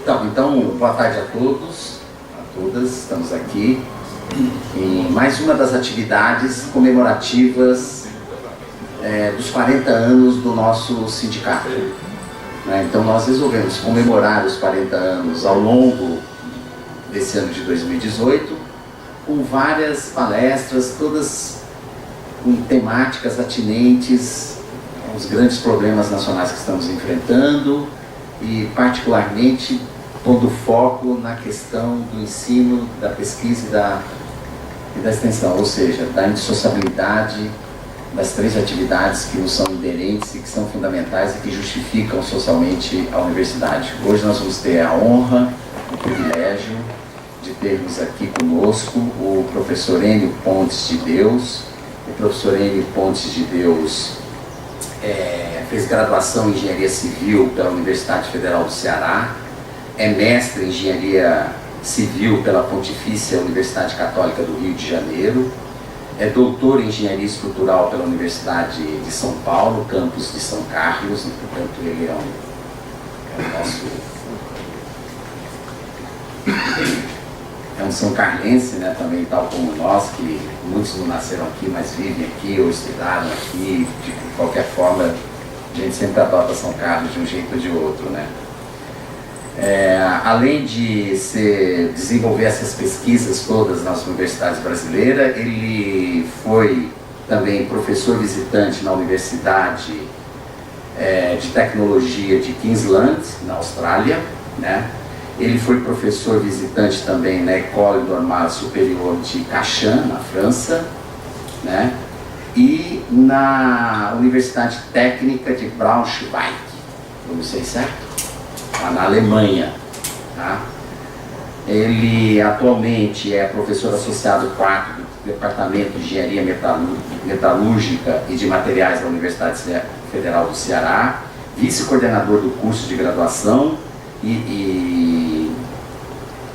Então, boa tarde a todos, a todas. Estamos aqui em mais uma das atividades comemorativas dos 40 anos do nosso sindicato. Então, nós resolvemos comemorar os 40 anos ao longo desse ano de 2018, com várias palestras, todas com temáticas atinentes aos grandes problemas nacionais que estamos enfrentando e, particularmente, pondo foco na questão do ensino, da pesquisa e da extensão, ou seja, da indissociabilidade das três atividades que nos são inerentes e que são fundamentais e que justificam socialmente a universidade. Hoje nós vamos ter a honra, o privilégio de termos aqui conosco o professor Enio Pontes de Deus. O professor Enio Pontes de Deus fez graduação em Engenharia Civil pela Universidade Federal do Ceará, é mestre em Engenharia Civil pela Pontifícia Universidade Católica do Rio de Janeiro, é doutor em Engenharia Estrutural pela Universidade de São Paulo, campus de São Carlos, e, portanto, ele é um São Carlense, né, também, tal como nós, que muitos não nasceram aqui, mas vivem aqui ou estudaram aqui. De qualquer forma, a gente sempre adota São Carlos de um jeito ou de outro, né? Além de desenvolver essas pesquisas todas nas universidades brasileiras, ele foi também professor visitante na Universidade de Tecnologia de Queensland, na Austrália, né? Ele foi professor visitante também na École Normale Supérieure de Cachan, na França, né? E na Universidade Técnica de Braunschweig, não sei certo? Lá na Alemanha, tá? Ele atualmente é professor associado 4 do Departamento de Engenharia Metalúrgica e de Materiais da Universidade Federal do Ceará, vice-coordenador do curso de graduação e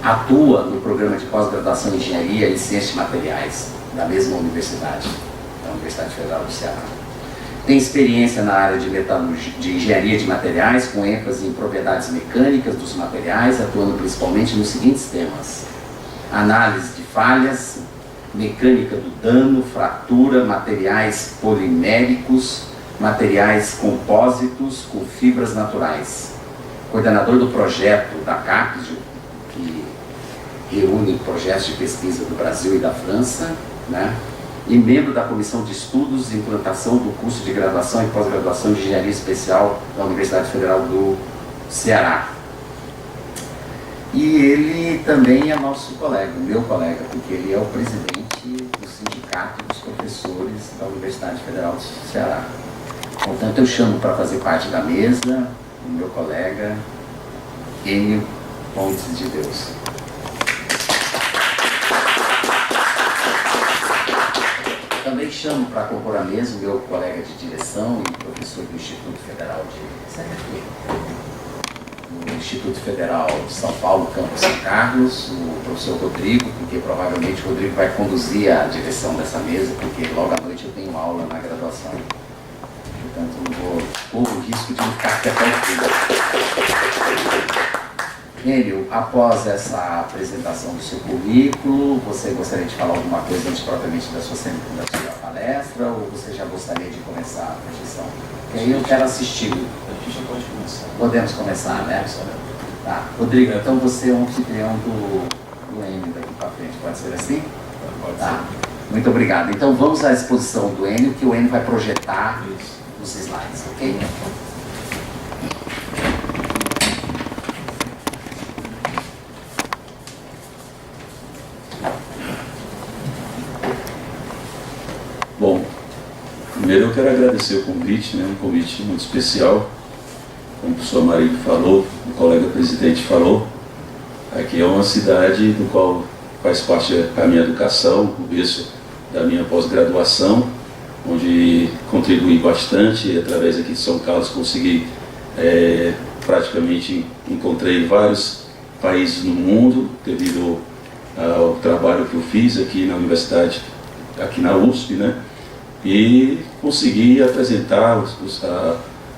atua no programa de pós-graduação em Engenharia e Ciência de Materiais da mesma universidade, da Universidade Federal do Ceará. Tem experiência na área de engenharia de materiais, com ênfase em propriedades mecânicas dos materiais, atuando principalmente nos seguintes temas: análise de falhas, mecânica do dano, fratura, materiais poliméricos, materiais compósitos com fibras naturais. Coordenador do projeto da CAPES, que reúne projetos de pesquisa do Brasil e da França, né? E membro da Comissão de Estudos e Implantação do curso de graduação e pós-graduação de Engenharia Especial da Universidade Federal do Ceará. E ele também é nosso colega, meu colega, porque ele é o presidente do Sindicato dos Professores da Universidade Federal do Ceará. Portanto, eu chamo para fazer parte da mesa o meu colega Enio Pontes de Deus. Também chamo para compor a mesa o meu colega de direção e professor do Instituto Federal Instituto Federal de São Paulo, campus São Carlos, o professor Rodrigo, porque provavelmente o Rodrigo vai conduzir a direção dessa mesa, porque logo à noite eu tenho aula na graduação. Portanto, não vou correr o risco de não ficar até Enio, após essa apresentação do seu currículo, você gostaria de falar alguma coisa antes propriamente da sua palestra, ou você já gostaria de começar a projeção? Porque aí eu quero assistir. A gente já pode começar. Podemos começar, né? Tá. Rodrigo, então você é um anfitrião do Enio daqui para frente, pode ser assim? Pode tá. ser. Muito obrigado. Então vamos à exposição do Enio, que o Enio vai projetar nos slides, ok? Bom, primeiro eu quero agradecer o convite, né? Um convite muito especial, como o professor Marílio falou, o colega presidente falou. Aqui é uma cidade do qual faz parte da minha educação, o berço da minha pós-graduação, onde contribuí bastante. Através aqui de São Carlos consegui, praticamente encontrei vários países no mundo, devido ao trabalho que eu fiz aqui na universidade, aqui na USP, né? E consegui apresentar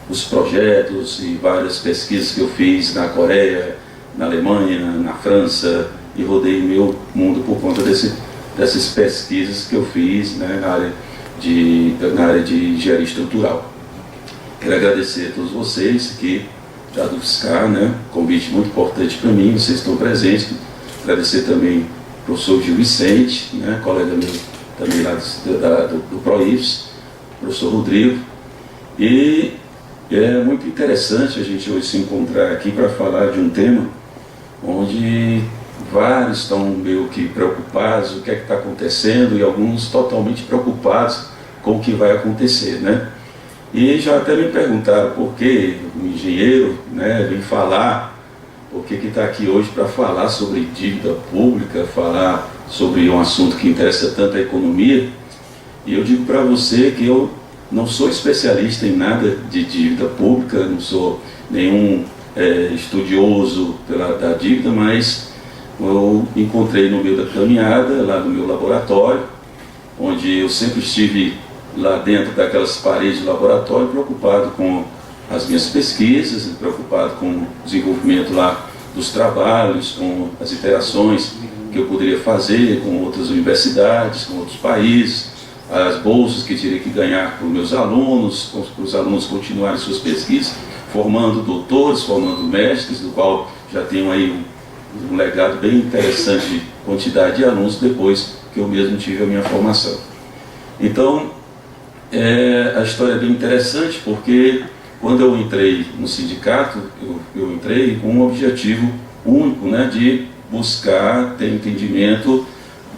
os projetos e várias pesquisas que eu fiz na Coreia, na Alemanha, na França, e rodei meu mundo por conta dessas pesquisas que eu fiz, né, na área de engenharia estrutural. Quero agradecer a todos vocês aqui da UFSCar, né, convite muito importante para mim, vocês estão presentes. Agradecer também ao professor Gil Vicente, né, colega meu também lá do ProIFS, professor Rodrigo. E é muito interessante a gente hoje se encontrar aqui para falar de um tema onde vários estão meio que preocupados, o que é que está acontecendo, e alguns totalmente preocupados com o que vai acontecer, né? E já até me perguntaram por que o engenheiro, né, vem falar, por que está aqui hoje para falar sobre dívida pública, falar sobre um assunto que interessa tanto a economia. E eu digo para você que eu não sou especialista em nada de dívida pública, não sou nenhum estudioso da dívida, mas eu encontrei no meio da caminhada, lá no meu laboratório, onde eu sempre estive lá dentro daquelas paredes do laboratório, preocupado com as minhas pesquisas, preocupado com o desenvolvimento lá dos trabalhos, com as interações que eu poderia fazer com outras universidades, com outros países, as bolsas que teria que ganhar para os meus alunos, para os alunos continuarem suas pesquisas, formando doutores, formando mestres, do qual já tenho aí um legado bem interessante de quantidade de alunos depois que eu mesmo tive a minha formação. Então, a história é bem interessante porque quando eu entrei no sindicato, eu entrei com um objetivo único, né, de buscar ter entendimento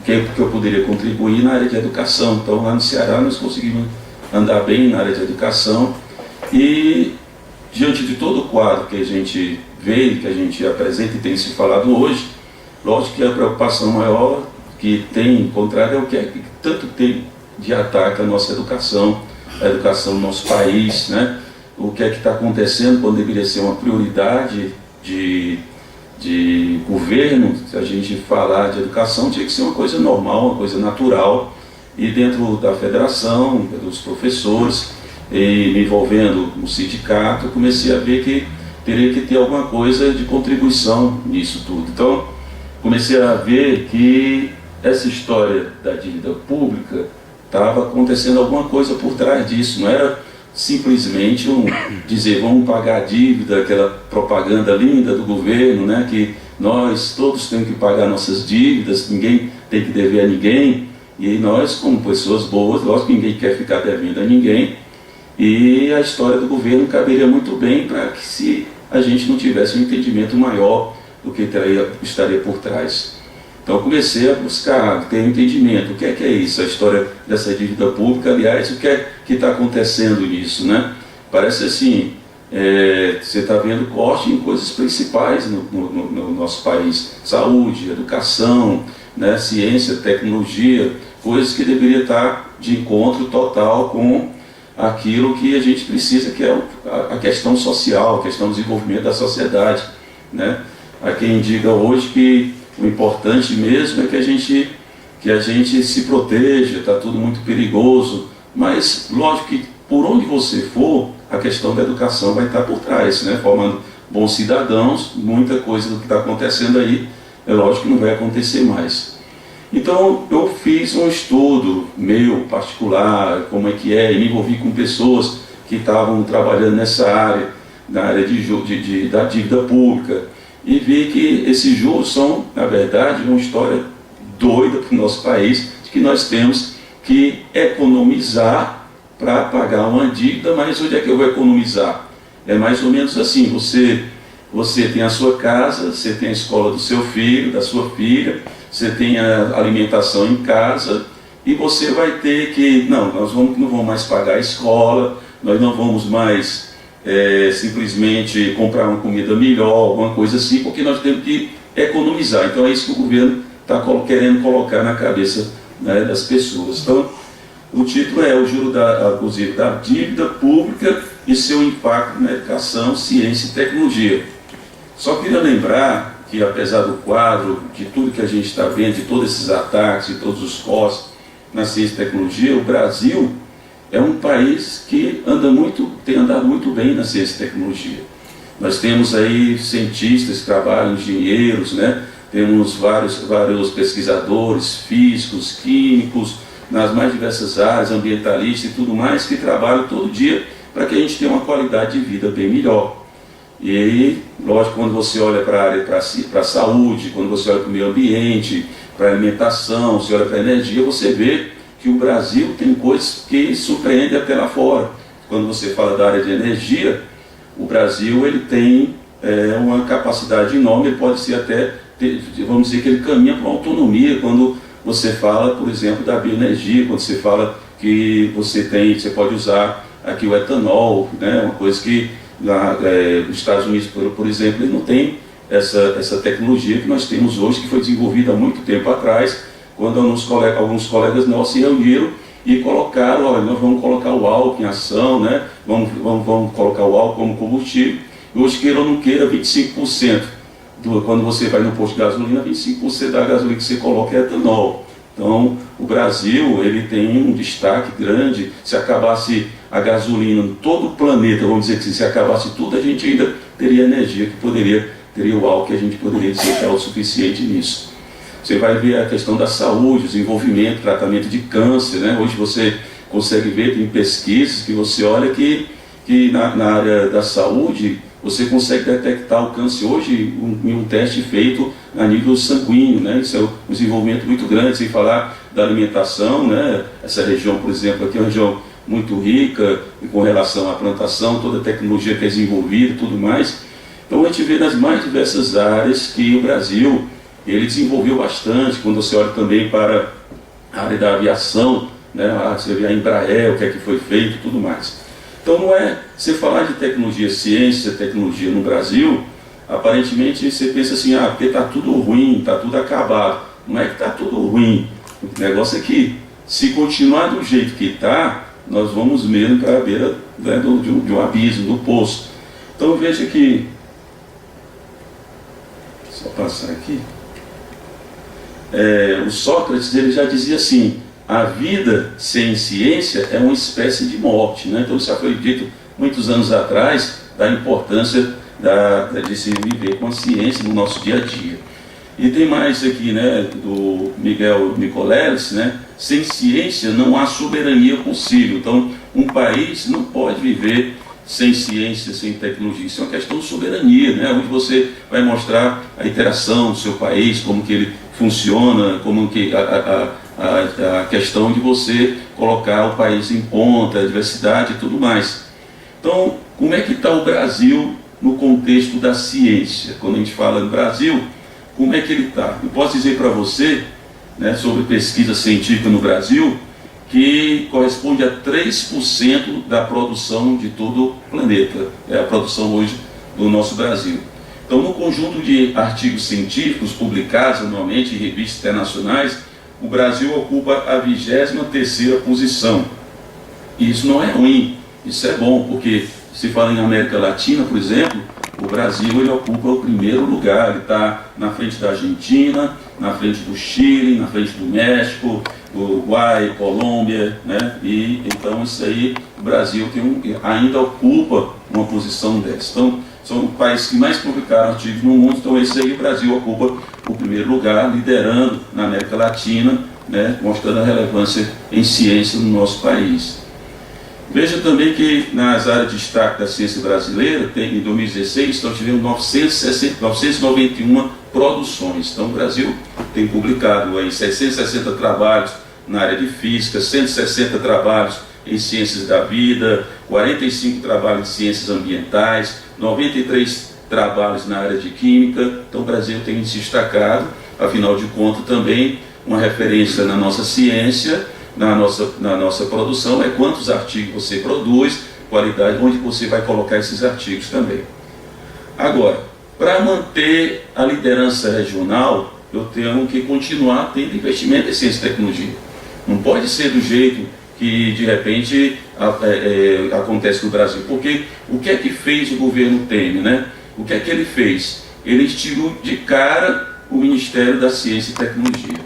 que eu poderia contribuir na área de educação. Então, lá no Ceará, nós conseguimos andar bem na área de educação e, diante de todo o quadro que a gente vê, que a gente apresenta e tem se falado hoje, lógico que a preocupação maior que tem encontrado é o que é que tanto tem de ataque à nossa educação, a educação do nosso país, né? O que é que está acontecendo quando deveria ser uma prioridade de governo. Se a gente falar de educação, tinha que ser uma coisa normal, uma coisa natural, e dentro da federação, dos professores, e me envolvendo no sindicato, eu comecei a ver que teria que ter alguma coisa de contribuição nisso tudo. Então, comecei a ver que essa história da dívida pública estava acontecendo alguma coisa por trás disso, não era simplesmente dizer vamos pagar a dívida, aquela propaganda linda do governo, né, que nós todos temos que pagar nossas dívidas, ninguém tem que dever a ninguém, e nós como pessoas boas, lógico que ninguém quer ficar devendo a ninguém, e a história do governo caberia muito bem para que se a gente não tivesse um entendimento maior do que estaria por trás. Então eu comecei a buscar ter um entendimento, o que é isso, a história dessa dívida pública, aliás, o que é que está acontecendo nisso, né? Parece assim, você está vendo corte em coisas principais no nosso país, saúde, educação, né, ciência, tecnologia, coisas que deveriam estar de encontro total com aquilo que a gente precisa, que é a questão social, a questão do desenvolvimento da sociedade, né? Há quem diga hoje que o importante mesmo é que a gente se proteja, está tudo muito perigoso, mas lógico que por onde você for, a questão da educação vai estar por trás, né? Formando bons cidadãos, muita coisa do que está acontecendo aí, é lógico que não vai acontecer mais. Então eu fiz um estudo meu particular, como é que é, e me envolvi com pessoas que estavam trabalhando nessa área, na área da dívida pública, e vi que esses juros são, na verdade, uma história doida para o nosso país, de que nós temos que economizar para pagar uma dívida, mas onde é que eu vou economizar? É mais ou menos assim, você tem a sua casa, você tem a escola do seu filho, da sua filha, você tem a alimentação em casa, e você vai ter que, nós não vamos mais pagar a escola, nós não vamos mais simplesmente comprar uma comida melhor, alguma coisa assim, porque nós temos que economizar. Então é isso que o governo está querendo colocar na cabeça, né, das pessoas. Então o título é o juro abusivo da dívida pública e seu impacto na educação, ciência e tecnologia. Só queria lembrar que, apesar do quadro, de tudo que a gente está vendo, de todos esses ataques, de todos os cortes na ciência e tecnologia, o Brasil é um país que tem andado muito bem na ciência e tecnologia. Nós temos aí cientistas que trabalham, engenheiros, né? Temos vários pesquisadores, físicos, químicos, nas mais diversas áreas, ambientalistas e tudo mais, que trabalham todo dia para que a gente tenha uma qualidade de vida bem melhor. E aí, lógico, quando você olha para a área para a saúde, quando você olha para o meio ambiente, para a alimentação, você olha para a energia, você vê que o Brasil tem coisas que surpreendem até lá fora. Quando você fala da área de energia, o Brasil ele tem uma capacidade enorme, ele pode ser até, vamos dizer que ele caminha para uma autonomia quando você fala, por exemplo, da bioenergia, quando você fala que você pode usar aqui o etanol, né, uma coisa que nos Estados Unidos, por exemplo, ele não tem essa tecnologia que nós temos hoje, que foi desenvolvida há muito tempo atrás, quando alguns colegas nossos se reuniram e colocaram, olha, nós vamos colocar o álcool em ação, né, vamos colocar o álcool como combustível, e hoje, queira ou não queira, 25%, quando você vai no posto de gasolina, 25% da gasolina que você coloca é etanol. Então, o Brasil ele tem um destaque grande. Se acabasse a gasolina em todo o planeta, vamos dizer que se acabasse tudo, a gente ainda teria energia que teria o álcool que a gente poderia dizer que é o suficiente nisso. Você vai ver a questão da saúde, desenvolvimento, tratamento de câncer, né? Hoje você consegue ver, tem pesquisas que você olha que na área da saúde, você consegue detectar o câncer hoje em um teste feito a nível sanguíneo, né? Isso é um desenvolvimento muito grande, sem falar da alimentação, né? Essa região, por exemplo, aqui é uma região muito rica com relação à plantação, toda a tecnologia que é desenvolvida e tudo mais. Então a gente vê nas mais diversas áreas que o Brasil ele desenvolveu bastante. Quando você olha também para a área da aviação, né? Você vê a Embraer, o que é que foi feito e tudo mais. Então não é você falar de tecnologia, ciência, tecnologia no Brasil, aparentemente você pensa assim, porque está tudo ruim, está tudo acabado. Não é que está tudo ruim, o negócio é que se continuar do jeito que está, nós vamos mesmo para a beira, né, de um abismo, do poço. Então veja que, só passar aqui, o Sócrates ele já dizia assim, a vida sem ciência é uma espécie de morte, né? Então isso já foi dito muitos anos atrás, da importância de se viver com a ciência no nosso dia a dia. E tem mais aqui, né, do Miguel Nicoleles, né? Sem ciência não há soberania possível. Então um país não pode viver sem ciência, sem tecnologia. Isso é uma questão de soberania, né? Onde você vai mostrar a interação do seu país, como que ele funciona, como que a questão de você colocar o país em ponta, a diversidade e tudo mais. Então, como é que está o Brasil no contexto da ciência? Quando a gente fala no Brasil, como é que ele está? Eu posso dizer para você, né, sobre pesquisa científica no Brasil, que corresponde a 3% da produção de todo o planeta. É a produção hoje do nosso Brasil. Então, no conjunto de artigos científicos publicados anualmente em revistas internacionais, o Brasil ocupa a 23ª posição. E isso não é ruim, isso é bom, porque se fala em América Latina, por exemplo, o Brasil ele ocupa o primeiro lugar, ele está na frente da Argentina, na frente do Chile, na frente do México, do Uruguai, Colômbia, né? E então isso aí, o Brasil ainda ocupa uma posição dessa. Então, são os países que mais publicaram artigos no mundo, então esse aí o Brasil ocupa o primeiro lugar, liderando na América Latina, né, mostrando a relevância em ciência no nosso país. Veja também que nas áreas de destaque da ciência brasileira, em 2016, nós tivemos 991 produções. Então o Brasil tem publicado aí 660 trabalhos na área de física, 160 trabalhos em ciências da vida, 45 trabalhos em ciências ambientais, 93 trabalhos na área de química. Então o Brasil tem se destacado, afinal de contas também uma referência na nossa ciência, na nossa produção, é quantos artigos você produz, qualidade, onde você vai colocar esses artigos também. Agora, para manter a liderança regional, eu tenho que continuar tendo investimento em ciência e tecnologia. Não pode ser do jeito que de repente acontece no Brasil, porque o que é que fez o governo Temer, né? O que é que ele fez? Ele instigou de cara o Ministério da Ciência e Tecnologia.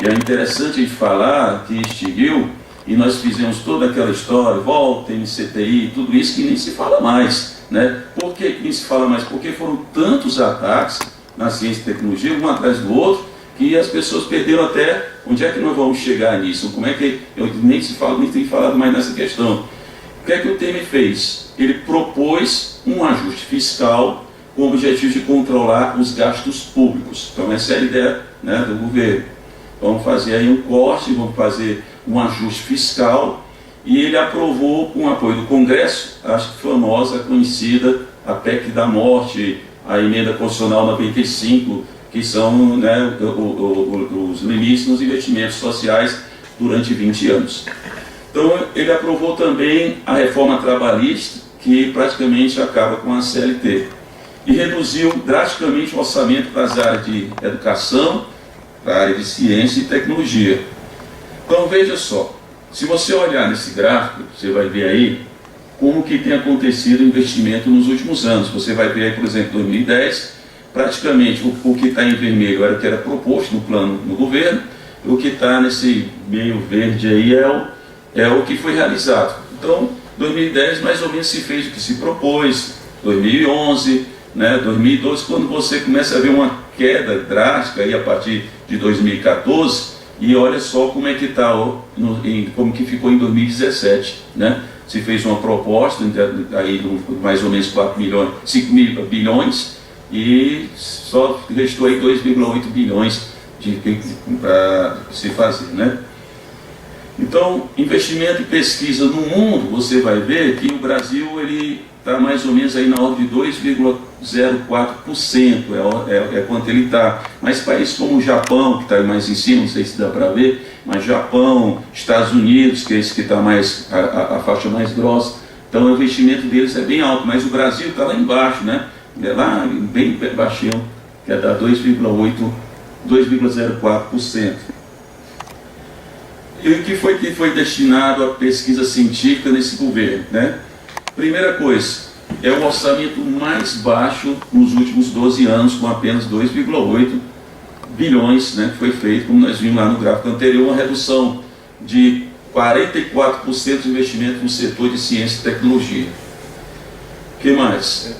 E é interessante a gente falar que extinguiu, e nós fizemos toda aquela história, volta, MCTI, tudo isso que nem se fala mais. né? Por que se fala mais? Porque foram tantos ataques na ciência e tecnologia, um atrás do outro, que as pessoas perderam até onde é que nós vamos chegar nisso. Como é que eu nem tenho falado mais nessa questão. O que é que o Temer fez? Ele propôs um ajuste fiscal com o objetivo de controlar os gastos públicos. Então essa é a ideia, né, do governo. Vamos fazer aí um corte, vamos fazer um ajuste fiscal, e ele aprovou com o apoio do Congresso, acho que famosa, conhecida, a PEC da morte, a emenda constitucional 95, que são, né, os limites nos investimentos sociais durante 20 anos. Então ele aprovou também a reforma trabalhista, que praticamente acaba com a CLT, e reduziu drasticamente o orçamento para as áreas de educação, para a área de ciência e tecnologia. Então veja só, se você olhar nesse gráfico, você vai ver aí como que tem acontecido o investimento nos últimos anos. Você vai ver aí, por exemplo, 2010, praticamente o que está em vermelho era o que era proposto no plano do governo, o que está nesse meio verde aí é o que foi realizado. Então, 2010 mais ou menos se fez o que se propôs, 2011, né, 2012, quando você começa a ver uma queda drástica aí a partir de 2014, e olha só como é que está, como que ficou em 2017, né? Se fez uma proposta aí mais ou menos 5 mil bilhões, e só restou aí 2,8 bilhões para se fazer, né? Então, investimento em pesquisa no mundo, você vai ver que o Brasil ele está mais ou menos aí na ordem de 2,04%, é quanto ele está. Mas países como o Japão, que está mais em cima, não sei se dá para ver, mas Japão, Estados Unidos, que é esse que está mais, a faixa mais grossa, então o investimento deles é bem alto, mas o Brasil está lá embaixo, né? É lá bem baixinho, que é da 2,04%. E o que foi destinado à pesquisa científica nesse governo, né? Primeira coisa, é o orçamento mais baixo nos últimos 12 anos, com apenas 2,8 bilhões, né, que foi feito, como nós vimos lá no gráfico anterior, uma redução de 44% de investimento no setor de ciência e tecnologia. O que mais?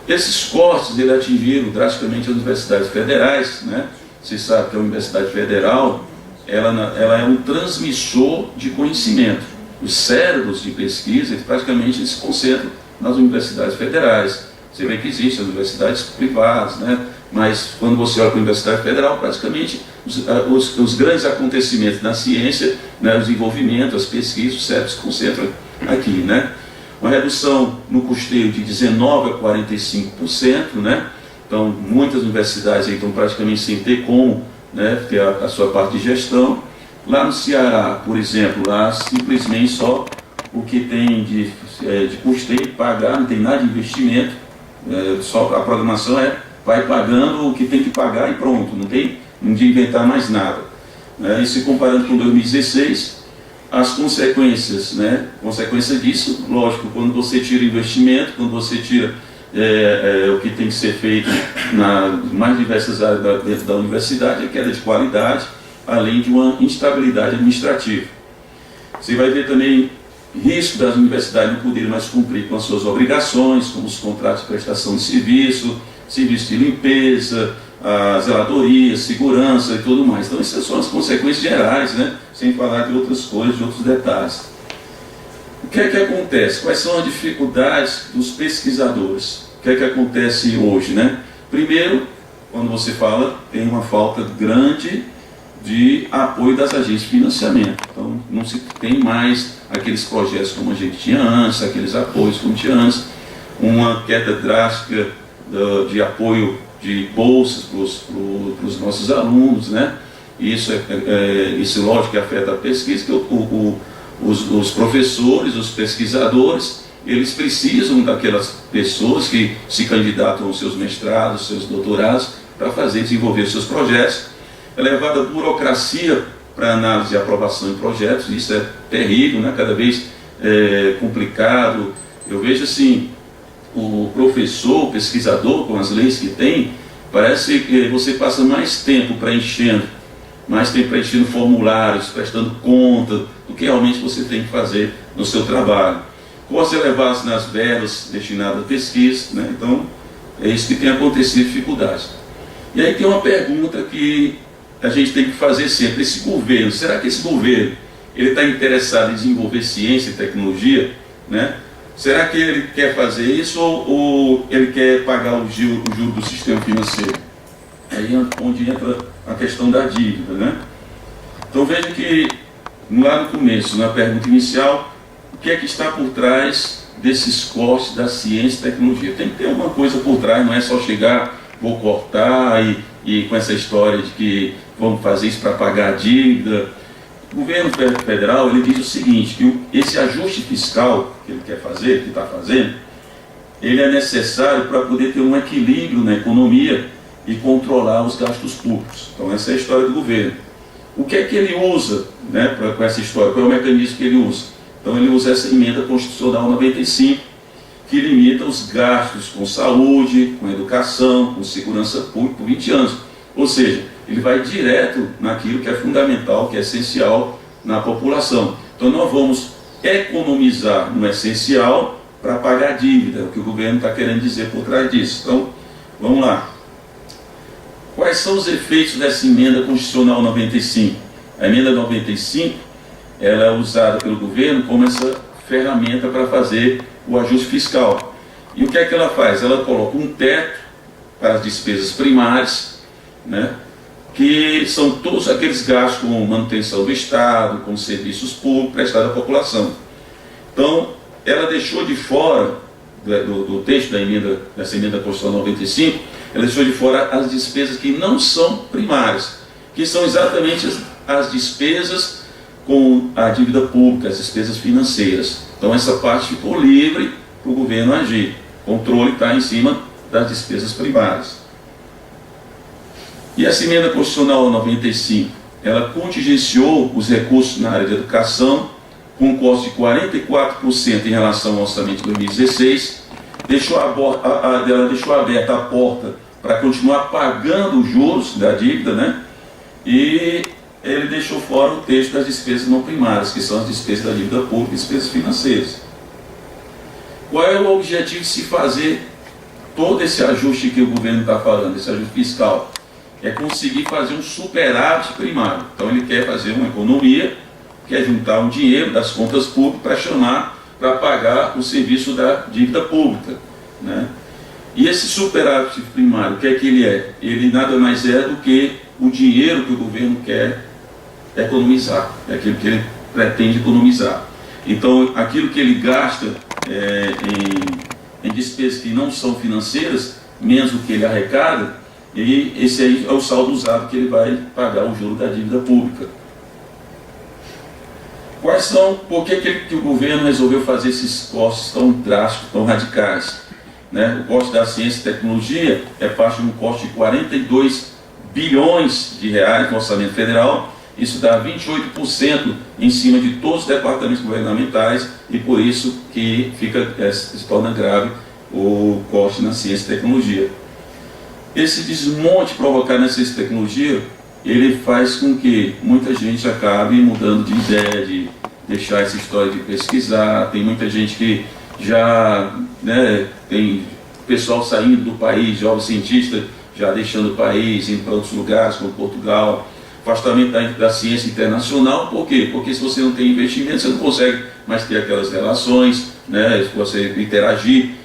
Esses cortes eles atingiram drasticamente as universidades federais, né? Você sabe que a Universidade Federal ela é um transmissor de conhecimento. Os cérebros de pesquisa praticamente se concentram nas universidades federais. Você vê que existem as universidades privadas, né? Mas quando você olha para a Universidade Federal, praticamente os grandes acontecimentos na ciência, né, o desenvolvimento, as pesquisas, os cérebros se concentram aqui, né? Uma redução no custeio de 19% a 45%, né? Então, muitas universidades aí estão praticamente sem ter como, né, ter a sua parte de gestão. Lá no Ceará, por exemplo, lá simplesmente só o que tem de custeio, pagar, não tem nada de investimento, só a programação vai pagando o que tem que pagar e pronto, não tem de inventar mais nada. E se comparando com 2016, as consequências, né, consequência disso, lógico, quando você tira investimento, quando você tira o que tem que ser feito nas mais diversas áreas dentro da universidade, a queda de qualidade, além de uma instabilidade administrativa. Você vai ver também risco das universidades não poderem mais cumprir com as suas obrigações, como os contratos de prestação de serviço, serviço de limpeza, a zeladoria, segurança e tudo mais. Então essas são as consequências gerais, né? Sem falar de outras coisas, de outros detalhes. O que é que acontece? Quais são as dificuldades dos pesquisadores? O que é que acontece hoje, né? Primeiro, quando você fala, tem uma falta grande de apoio das agências de financiamento. Então não se tem mais aqueles projetos como a gente tinha antes, aqueles apoios como tinha antes, uma queda drástica de apoio de bolsas para os nossos alunos, né? Isso lógico que afeta a pesquisa, que os professores, os pesquisadores, eles precisam daquelas pessoas que se candidatam aos seus mestrados, seus doutorados, para desenvolver seus projetos. Elevada burocracia para análise e aprovação de projetos, isso é terrível, né? Cada vez complicado. Eu vejo assim, o professor, o pesquisador, com as leis que tem, parece que você passa mais tempo preenchendo formulários, prestando conta do que realmente você tem que fazer no seu trabalho. custos elevados nas verbas destinadas à pesquisa, né? Então, é isso que tem acontecido, dificuldades. E aí tem uma pergunta que a gente tem que fazer sempre: esse governo, será que esse governo ele está interessado em desenvolver ciência e tecnologia, né? Será que ele quer fazer isso ou ele quer pagar o juro do sistema financeiro? Aí é onde entra a questão da dívida, né? Então veja que lá no começo, na pergunta inicial, o que é que está por trás desses cortes da ciência e tecnologia? Tem que ter uma coisa por trás, não é só chegar, vou cortar e com essa história de que vamos fazer isso para pagar a dívida. O governo federal ele diz o seguinte, que esse ajuste fiscal que ele quer fazer, que está fazendo, ele é necessário para poder ter um equilíbrio na economia e controlar os gastos públicos. Então essa é a história do governo. O que é que ele usa, né, com essa história? Qual é o mecanismo que ele usa? Então ele usa essa emenda constitucional 95, que limita os gastos com saúde, com educação, com segurança pública por 20 anos. Ou seja, ele vai direto naquilo que é fundamental, que é essencial na população. Então nós vamos economizar no essencial para pagar a dívida, é o que o governo está querendo dizer por trás disso. Então, vamos lá. Quais são os efeitos dessa emenda constitucional 95? A emenda 95 ela é usada pelo governo como essa ferramenta para fazer o ajuste fiscal. E o que é que ela faz? Ela coloca um teto para as despesas primárias, né, que são todos aqueles gastos com manutenção do Estado, com serviços públicos prestados à população. Então, ela deixou de fora do texto dessa emenda constitucional 95, ela deixou de fora as despesas que não são primárias, que são exatamente as despesas com a dívida pública, as despesas financeiras. Então essa parte ficou livre para o governo agir. O controle está em cima das despesas primárias. E essa emenda constitucional 95, ela contingenciou os recursos na área de educação, com um corte de 44% em relação ao orçamento de 2016, ela deixou aberta a porta para continuar pagando os juros da dívida, né? E ele deixou fora o texto das despesas não primárias, que são as despesas da dívida pública e despesas financeiras. Qual é o objetivo de se fazer todo esse ajuste que o governo está falando, esse ajuste fiscal? É conseguir fazer um superávit primário. Então ele quer fazer uma economia, quer juntar um dinheiro das contas públicas para pagar o serviço da dívida pública, né? E esse superávit primário, o que é que ele é? Ele nada mais é do que o dinheiro que o governo quer economizar, é aquilo que ele pretende economizar. Então, aquilo que ele gasta em despesas que não são financeiras, menos do que ele arrecada, e esse aí é o saldo usado que ele vai pagar o juro da dívida pública. Por que o governo resolveu fazer esses cortes tão drásticos, tão radicais? Né? O corte da ciência e tecnologia é parte de um corte de 42 bilhões de reais no orçamento federal. Isso dá 28% em cima de todos os departamentos governamentais e por isso que se torna grave o corte na ciência e tecnologia. Esse desmonte provocado na ciência e tecnologia, ele faz com que muita gente acabe mudando de ideia, de deixar essa história de pesquisar. Tem muita gente que já, né, tem pessoal saindo do país, jovens cientistas já deixando o país, indo para outros lugares, como Portugal. Afastamento da ciência internacional. Por quê? Porque se você não tem investimento, você não consegue mais ter aquelas relações, né, se você interagir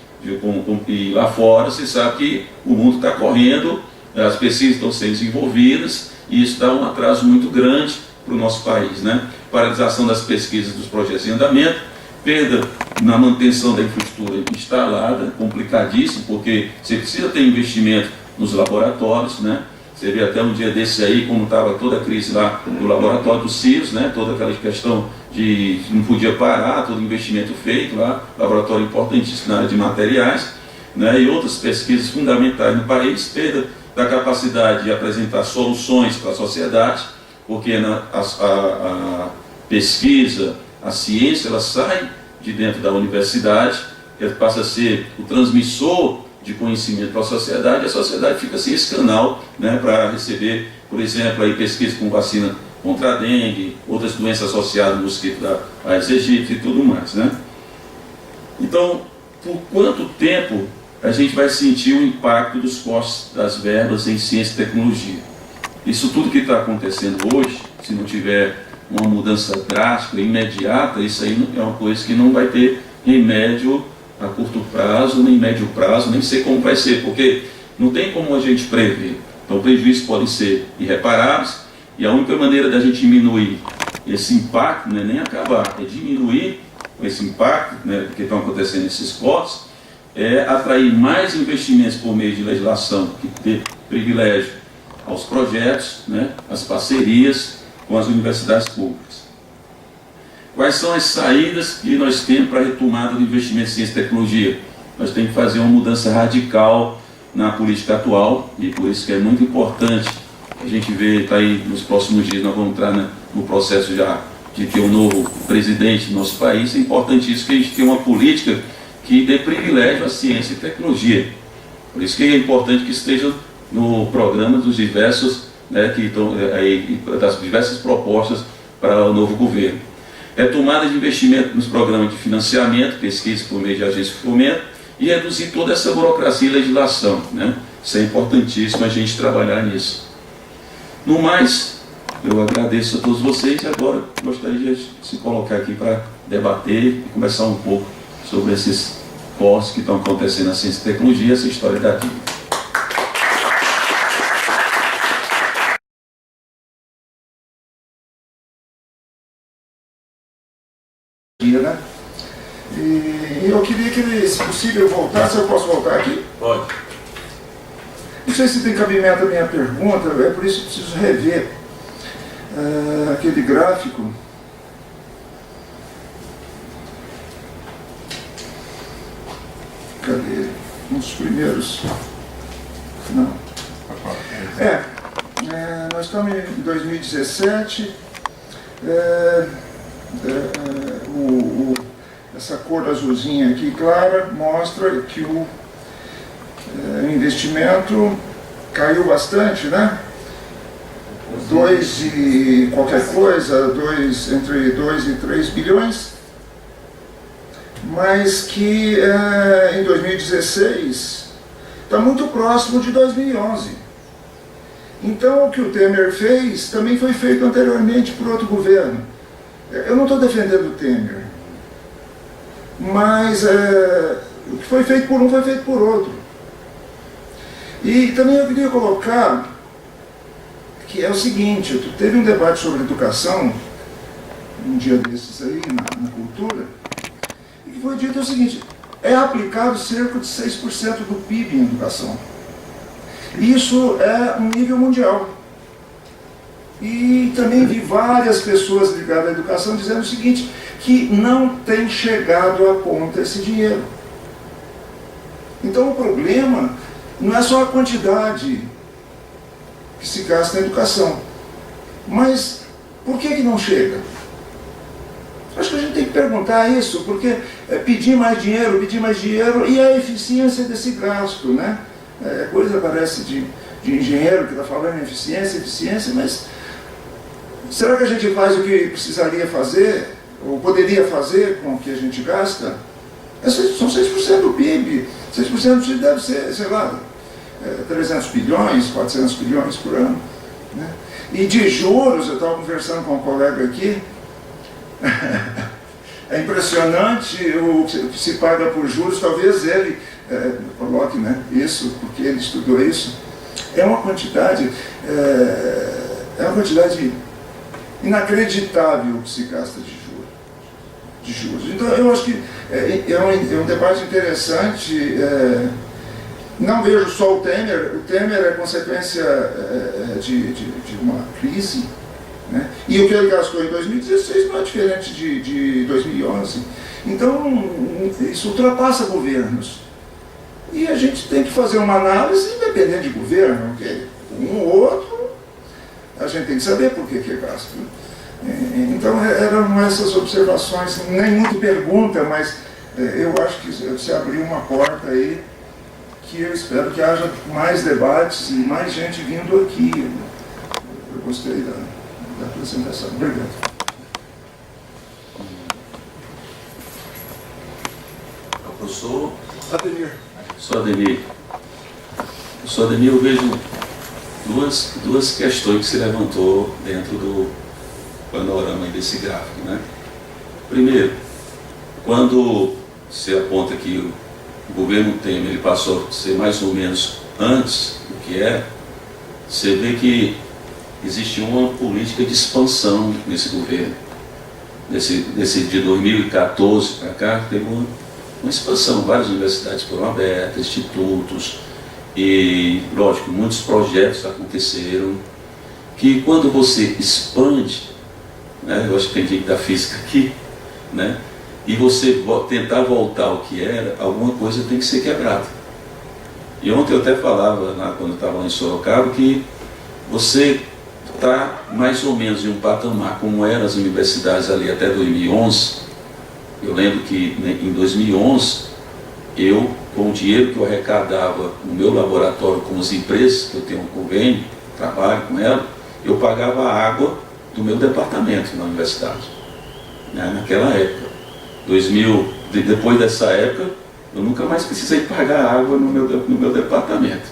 e lá fora, você sabe que o mundo está correndo, as pesquisas estão sendo desenvolvidas e isso dá um atraso muito grande para o nosso país, né? Paralisação das pesquisas dos projetos em andamento, perda na manutenção da infraestrutura instalada, complicadíssimo, porque você precisa ter investimento nos laboratórios, né? Você vê até um dia desse aí, como estava toda a crise lá do laboratório do CIRS, né? Toda aquela questão de não podia parar, todo investimento feito lá, laboratório importantíssimo na área de materiais, né? E outras pesquisas fundamentais no país, perda da capacidade de apresentar soluções para a sociedade, porque a pesquisa, a ciência, ela sai de dentro da universidade, ela passa a ser o transmissor de conhecimento para a sociedade, e a sociedade fica sem esse canal, né, para receber, por exemplo, aí, pesquisa com vacina contra a dengue, outras doenças associadas ao mosquito da Aedes aegypti e tudo mais, né? Então, por quanto tempo a gente vai sentir o impacto dos cortes das verbas em ciência e tecnologia? Isso tudo que está acontecendo hoje, se não tiver uma mudança drástica, imediata, isso aí é uma coisa que não vai ter remédio a curto prazo, nem médio prazo, nem sei como vai ser, porque não tem como a gente prever. Então, prejuízos podem ser irreparáveis, e a única maneira da gente diminuir esse impacto, não é nem acabar, é diminuir esse impacto, né, que estão acontecendo esses cortes, é atrair mais investimentos por meio de legislação, que dê privilégio aos projetos, né, às parcerias com as universidades públicas. Quais são as saídas que nós temos para a retomada do investimento em ciência e tecnologia? Nós temos que fazer uma mudança radical na política atual, e por isso que é muito importante a gente ver, tá aí nos próximos dias, nós vamos entrar no processo já de ter um novo presidente do nosso país. É importantíssimo que a gente tenha uma política que dê privilégio à ciência e tecnologia. Por isso que é importante que esteja no programa dos diversos, né, que estão aí, das diversas propostas para o novo governo. Retomada de investimento nos programas de financiamento, pesquisa por meio de agência de fomento, e reduzir toda essa burocracia e legislação, né? Isso é importantíssimo a gente trabalhar nisso. No mais, eu agradeço a todos vocês e agora gostaria de se colocar aqui para debater e conversar um pouco sobre esses cortes que estão acontecendo na ciência e tecnologia, essa história da dívida. Né? E eu queria que ele, se possível, voltasse. Eu posso voltar aqui? Pode. Não sei se tem cabimento a minha pergunta, é por isso que preciso rever aquele gráfico. Cadê? Uns primeiros. Não. Nós estamos em 2017. Essa cor azulzinha aqui clara mostra que o investimento caiu bastante, né? 2 e qualquer coisa, entre 2 e 3 bilhões, mas que em 2016 está muito próximo de 2011. Então o que o Temer fez também foi feito anteriormente por outro governo. Eu não estou defendendo o Temer, mas o que foi feito por um foi feito por outro. E também eu queria colocar que é o seguinte: teve um debate sobre educação, um dia desses aí, na cultura, e que foi dito o seguinte: é aplicado cerca de 6% do PIB em educação. Isso é um nível mundial. E também vi várias pessoas ligadas à educação dizendo o seguinte, que não tem chegado à conta esse dinheiro. Então o problema não é só a quantidade que se gasta na educação, mas por que não chega? Acho que a gente tem que perguntar isso, porque pedir mais dinheiro, e a eficiência desse gasto, né? Coisa parece de engenheiro que está falando em eficiência, mas será que a gente faz o que precisaria fazer, ou poderia fazer com o que a gente gasta? São 6% do PIB. 6% do PIB deve ser, sei lá, 300 bilhões, 400 bilhões por ano. Né? E de juros, eu estava conversando com um colega aqui, é impressionante o que se paga por juros, talvez ele coloque, né, isso, porque ele estudou isso. É uma quantidade inacreditável que se gasta de juros. Então eu acho que é um debate interessante. Não vejo só o Temer é consequência de uma crise, né? E o que ele gastou em 2016 não é diferente de 2011. Então isso ultrapassa governos. E a gente tem que fazer uma análise independente de governo, okay? Um ou outro, a gente tem que saber por que é gasto. Então eram essas observações, nem muito pergunta, mas eu acho que se abriu uma porta aí, que eu espero que haja mais debates e mais gente vindo aqui. Eu gostei da apresentação. Obrigado. Eu sou Ademir. Ademir. Eu vejo duas questões que se levantou dentro do panorama desse gráfico, né? Primeiro, quando se aponta que o governo Temer ele passou a ser mais ou menos antes do que é, você vê que existe uma política de expansão nesse governo. Desse de 2014 para cá, teve uma expansão, várias universidades foram abertas, institutos, e, lógico, muitos projetos aconteceram, que quando você expande, né, eu acho que tem gente da física aqui, né, e você tentar voltar ao que era, alguma coisa tem que ser quebrada. E ontem eu até falava, quando eu estava lá em Sorocaba, que você está mais ou menos em um patamar como eram as universidades ali até 2011. Eu lembro que em 2011, eu, com o dinheiro que eu arrecadava no meu laboratório com as empresas, que eu tenho um convênio, trabalho com ela, eu pagava a água do meu departamento na universidade, né, naquela época. Depois dessa época, eu nunca mais precisei pagar água no meu departamento.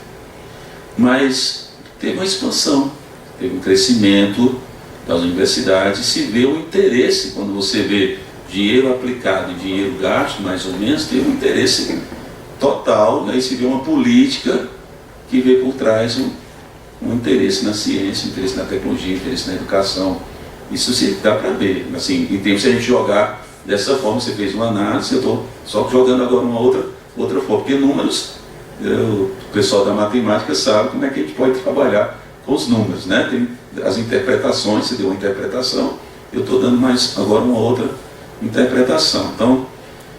Mas teve uma expansão, teve um crescimento das universidades, se vê o interesse, quando você vê dinheiro aplicado e dinheiro gasto, mais ou menos, teve um interesse total, né? E se vê uma política que vê por trás um interesse na ciência, um interesse na tecnologia, um interesse na educação. Isso se dá para ver, assim, em termos de a gente jogar dessa forma. Você fez uma análise, eu estou só jogando agora uma outra forma, porque números, o pessoal da matemática sabe como é que a gente pode trabalhar com os números, né? Tem as interpretações, você deu uma interpretação, eu estou dando mais agora uma outra interpretação. Então,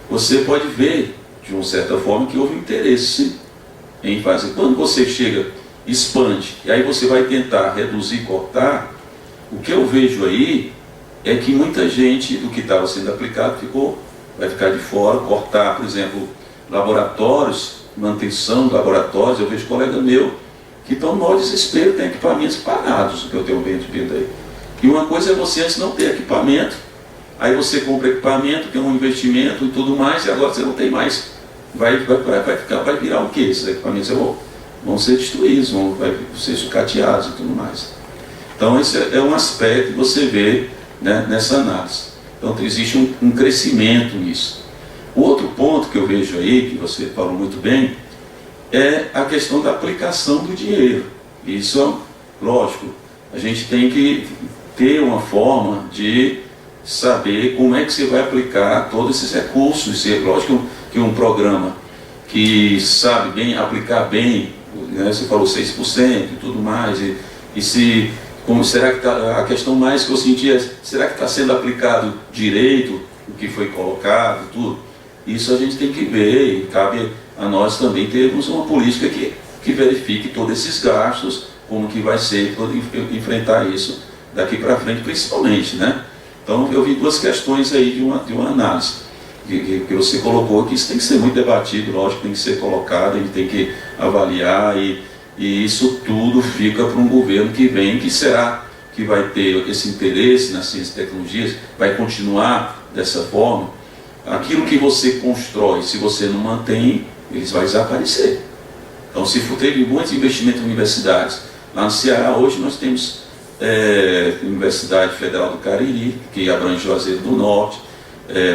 você pode ver, de uma certa forma, que houve interesse em fazer. Quando você chega, expande, e aí você vai tentar reduzir, cortar, o que eu vejo aí é que muita gente do que estava sendo aplicado vai ficar de fora, cortar, por exemplo, laboratórios, manutenção de laboratórios. Eu vejo colega meu que estão no maior desespero, tem equipamentos parados, que eu tenho vendo aí. E uma coisa é você antes não ter equipamento, aí você compra equipamento, que é um investimento e tudo mais, e agora você não tem mais. Vai virar o quê? Esses equipamentos vão ser destruídos, vão ser sucateados e tudo mais. Então esse é um aspecto que você vê, né, nessa análise. Então existe um crescimento nisso. O outro ponto que eu vejo aí, que você falou muito bem, é a questão da aplicação do dinheiro. Isso, lógico, a gente tem que ter uma forma de saber como é que você vai aplicar todos esses recursos. Lógico que um programa que sabe bem, aplicar bem, né, você falou 6% e tudo mais, será que a questão mais que eu senti é, será que está sendo aplicado direito o que foi colocado, tudo? Isso a gente tem que ver, e cabe a nós também termos uma política que verifique todos esses gastos, como que vai ser enfrentar isso daqui para frente, principalmente, né? Então eu vi duas questões aí de uma análise que você colocou, que isso tem que ser muito debatido, lógico, tem que ser colocado, a gente tem que avaliar, e isso tudo fica para um governo que vem, que será que vai ter esse interesse nas ciências e tecnologias, vai continuar dessa forma. Aquilo que você constrói, se você não mantém, eles vão desaparecer. Então, se teve muitos investimentos em universidades, lá no Ceará hoje nós temos Universidade Federal do Cariri, que abrange Juazeiro do Norte,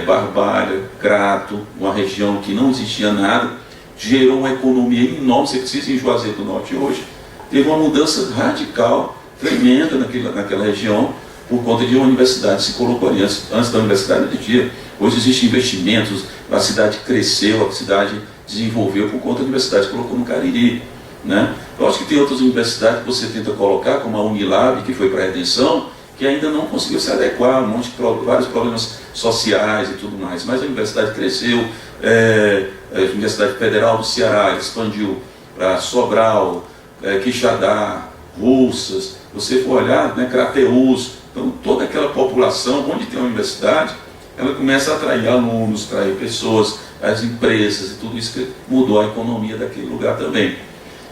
Barbalha, Crato, uma região que não existia nada, gerou uma economia enorme. Você precisa ir em Juazeiro do Norte hoje, teve uma mudança radical, tremenda naquela região, por conta de uma universidade que se colocou ali. Antes da universidade não existia. Hoje existem investimentos, a cidade cresceu, a cidade desenvolveu por conta da universidade que colocou no Cariri, né? Eu acho que tem outras universidades que você tenta colocar, como a Unilab, que foi para a Redenção, que ainda não conseguiu se adequar, vários problemas sociais e tudo mais, mas a universidade cresceu. A Universidade Federal do Ceará expandiu para Sobral, Quixadá, Russas. Você for olhar, né, Crateús, então toda aquela população, onde tem uma universidade, ela começa a atrair alunos, atrair pessoas, as empresas, e tudo isso que mudou a economia daquele lugar também.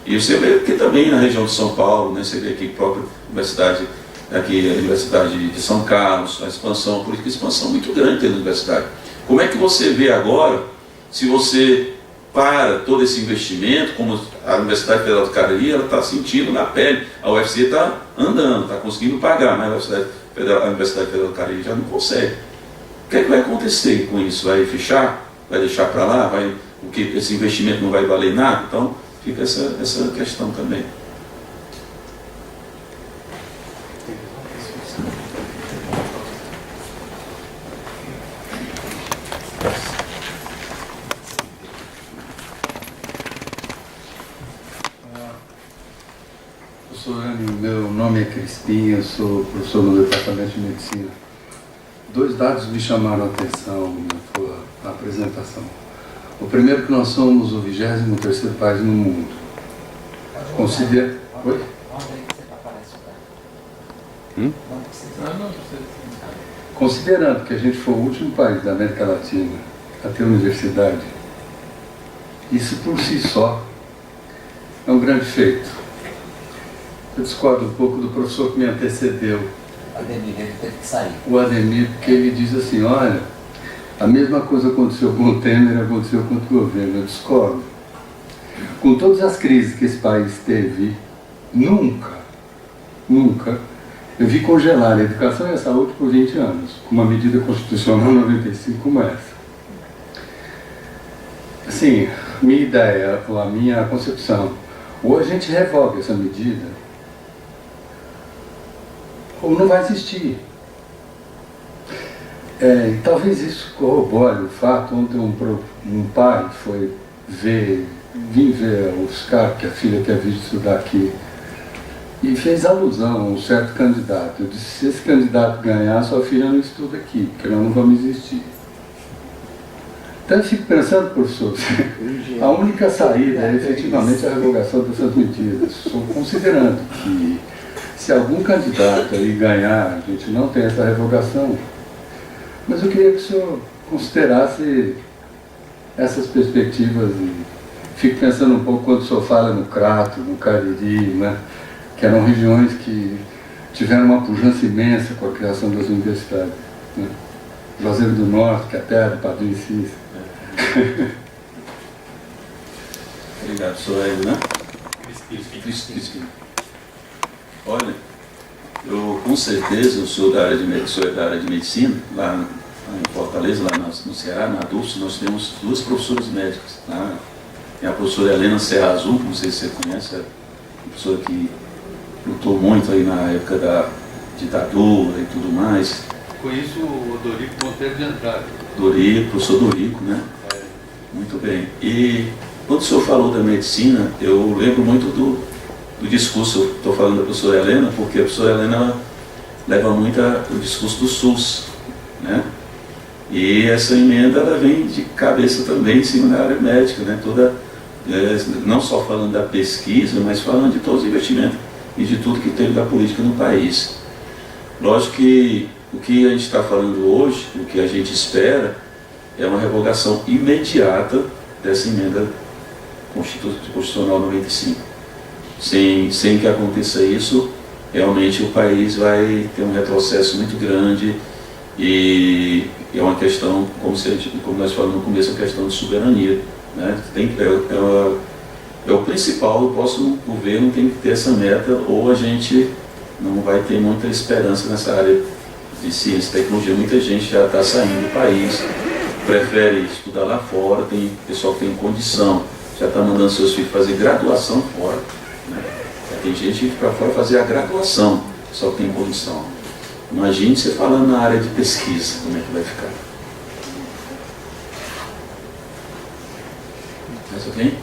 E você vê que também na região de São Paulo, né, você vê aqui a própria universidade, aqui a Universidade de São Carlos, a expansão, por isso que a expansão muito grande tem na universidade. Como é que você vê agora se você para todo esse investimento, como a Universidade Federal do Cariri, ela está sentindo na pele, a UFC está andando, está conseguindo pagar, mas a Universidade Federal do Cariri já não consegue. O que é que vai acontecer com isso? Vai fechar? Vai deixar para lá? Esse investimento não vai valer nada? Então, fica essa questão também. Professor Enio, meu nome é Crispim, eu sou professor no Departamento de Medicina. 2 dados me chamaram a atenção na sua apresentação. O primeiro, que nós somos o 23º país no mundo. Considera... Oi? Considerando que a gente foi o último país da América Latina a ter universidade, isso por si só é um grande feito. Eu discordo um pouco do professor que me antecedeu. O Ademir, ele teve que sair. O Ademir, porque ele diz assim, olha, a mesma coisa aconteceu com o Temer, aconteceu com o governo. Eu discordo. Com todas as crises que esse país teve, nunca eu vi congelar a educação e a saúde por 20 anos, com uma medida constitucional 95 como essa. Assim, minha ideia, ou a minha concepção, ou a gente revoga essa medida, ou não vai existir. Talvez isso corrobore o fato, ontem um pai foi vim ver o Oscar, que a filha quer vir estudar aqui, e fez alusão a um certo candidato. Eu disse, se esse candidato ganhar, sua filha não estuda aqui, porque nós não vamos existir. Então eu fico pensando, professor, a única saída é efetivamente a revogação dessas medidas. Estou considerando que se algum candidato ali ganhar, a gente não tem essa revogação. Mas eu queria que o senhor considerasse essas perspectivas. E fico pensando um pouco quando o senhor fala no Crato, no Cariri, né, que eram regiões que tiveram uma pujança imensa com a criação das universidades. Né? Juazeiro do Norte, que é a terra do Padrinho Cícero. Obrigado, professor Hélio, né? Crispim. Olha, eu com certeza, eu sou da área de medicina, lá em Fortaleza, lá no Ceará, na DUFS, nós temos 2 professoras médicas. Lá. Tem a professora Helena Serra Azul, não sei se você conhece, é uma professora que lutou muito aí na época da ditadura e tudo mais. Conheço o Dorico Monteiro de Andrade. Professor Dorico, né? Muito bem. E quando o senhor falou da medicina, eu lembro muito do discurso, eu estou falando da professora Helena, porque a professora Helena leva muito o discurso do SUS, né? E essa emenda, ela vem de cabeça também em cima da área médica, né? Não só falando da pesquisa, mas falando de todos os investimentos e de tudo que teve da política no país. Lógico que o que a gente está falando hoje, o que a gente espera, é uma revogação imediata dessa emenda constitucional 95. Sem que aconteça isso, realmente o país vai ter um retrocesso muito grande e é uma questão, como nós falamos no começo, a questão de soberania. Né? É o principal, o próximo governo tem que ter essa meta, ou a gente não vai ter muita esperança nessa área de ciência e tecnologia. Muita gente já está saindo do país, prefere estudar lá fora, tem pessoal que tem condição, já está mandando seus filhos fazer graduação fora. Né? Tem gente que ir para fora fazer a graduação, só que tem condição. Imagine você falando na área de pesquisa, como é que vai ficar. Mais alguém?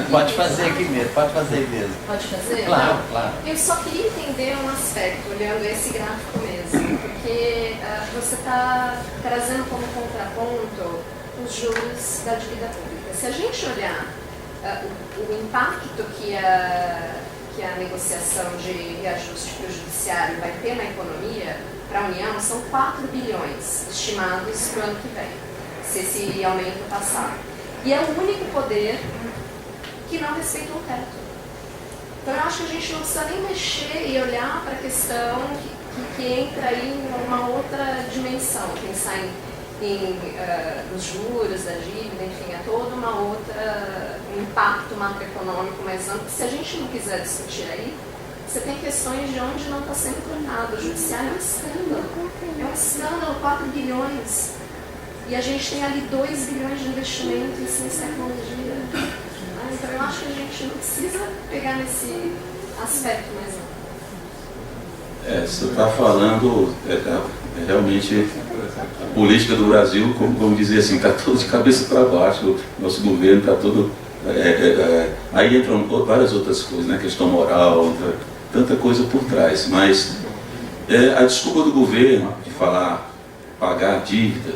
Pode fazer aqui mesmo, pode fazer mesmo. Pode fazer? Claro, claro. Eu só queria entender um aspecto, olhando esse gráfico mesmo, porque você está trazendo como contraponto os juros da dívida pública. Se a gente olhar o impacto que a negociação de reajuste para o judiciário vai ter na economia, para a União, são 4 bilhões estimados para o ano que vem, se esse aumento passar. E é o único poder que não respeita o teto. Então eu acho que a gente não precisa nem mexer e olhar para a questão que entra aí em uma outra dimensão, pensar em nos juros da dívida, enfim, é todo um impacto macroeconômico mais amplo. Se a gente não quiser discutir aí, você tem questões de onde não está sendo tornado. O judiciário é um escândalo, 4 bilhões. E a gente tem ali 2 bilhões de investimento em ciência e tecnologia. Então eu acho que a gente não precisa pegar nesse aspecto mais amplo. Você está falando realmente a política do Brasil, como dizer assim, está tudo de cabeça para baixo, o nosso governo está todo... aí entram várias outras coisas, né? Questão moral, tanta coisa por trás, mas a desculpa do governo de falar pagar a dívida,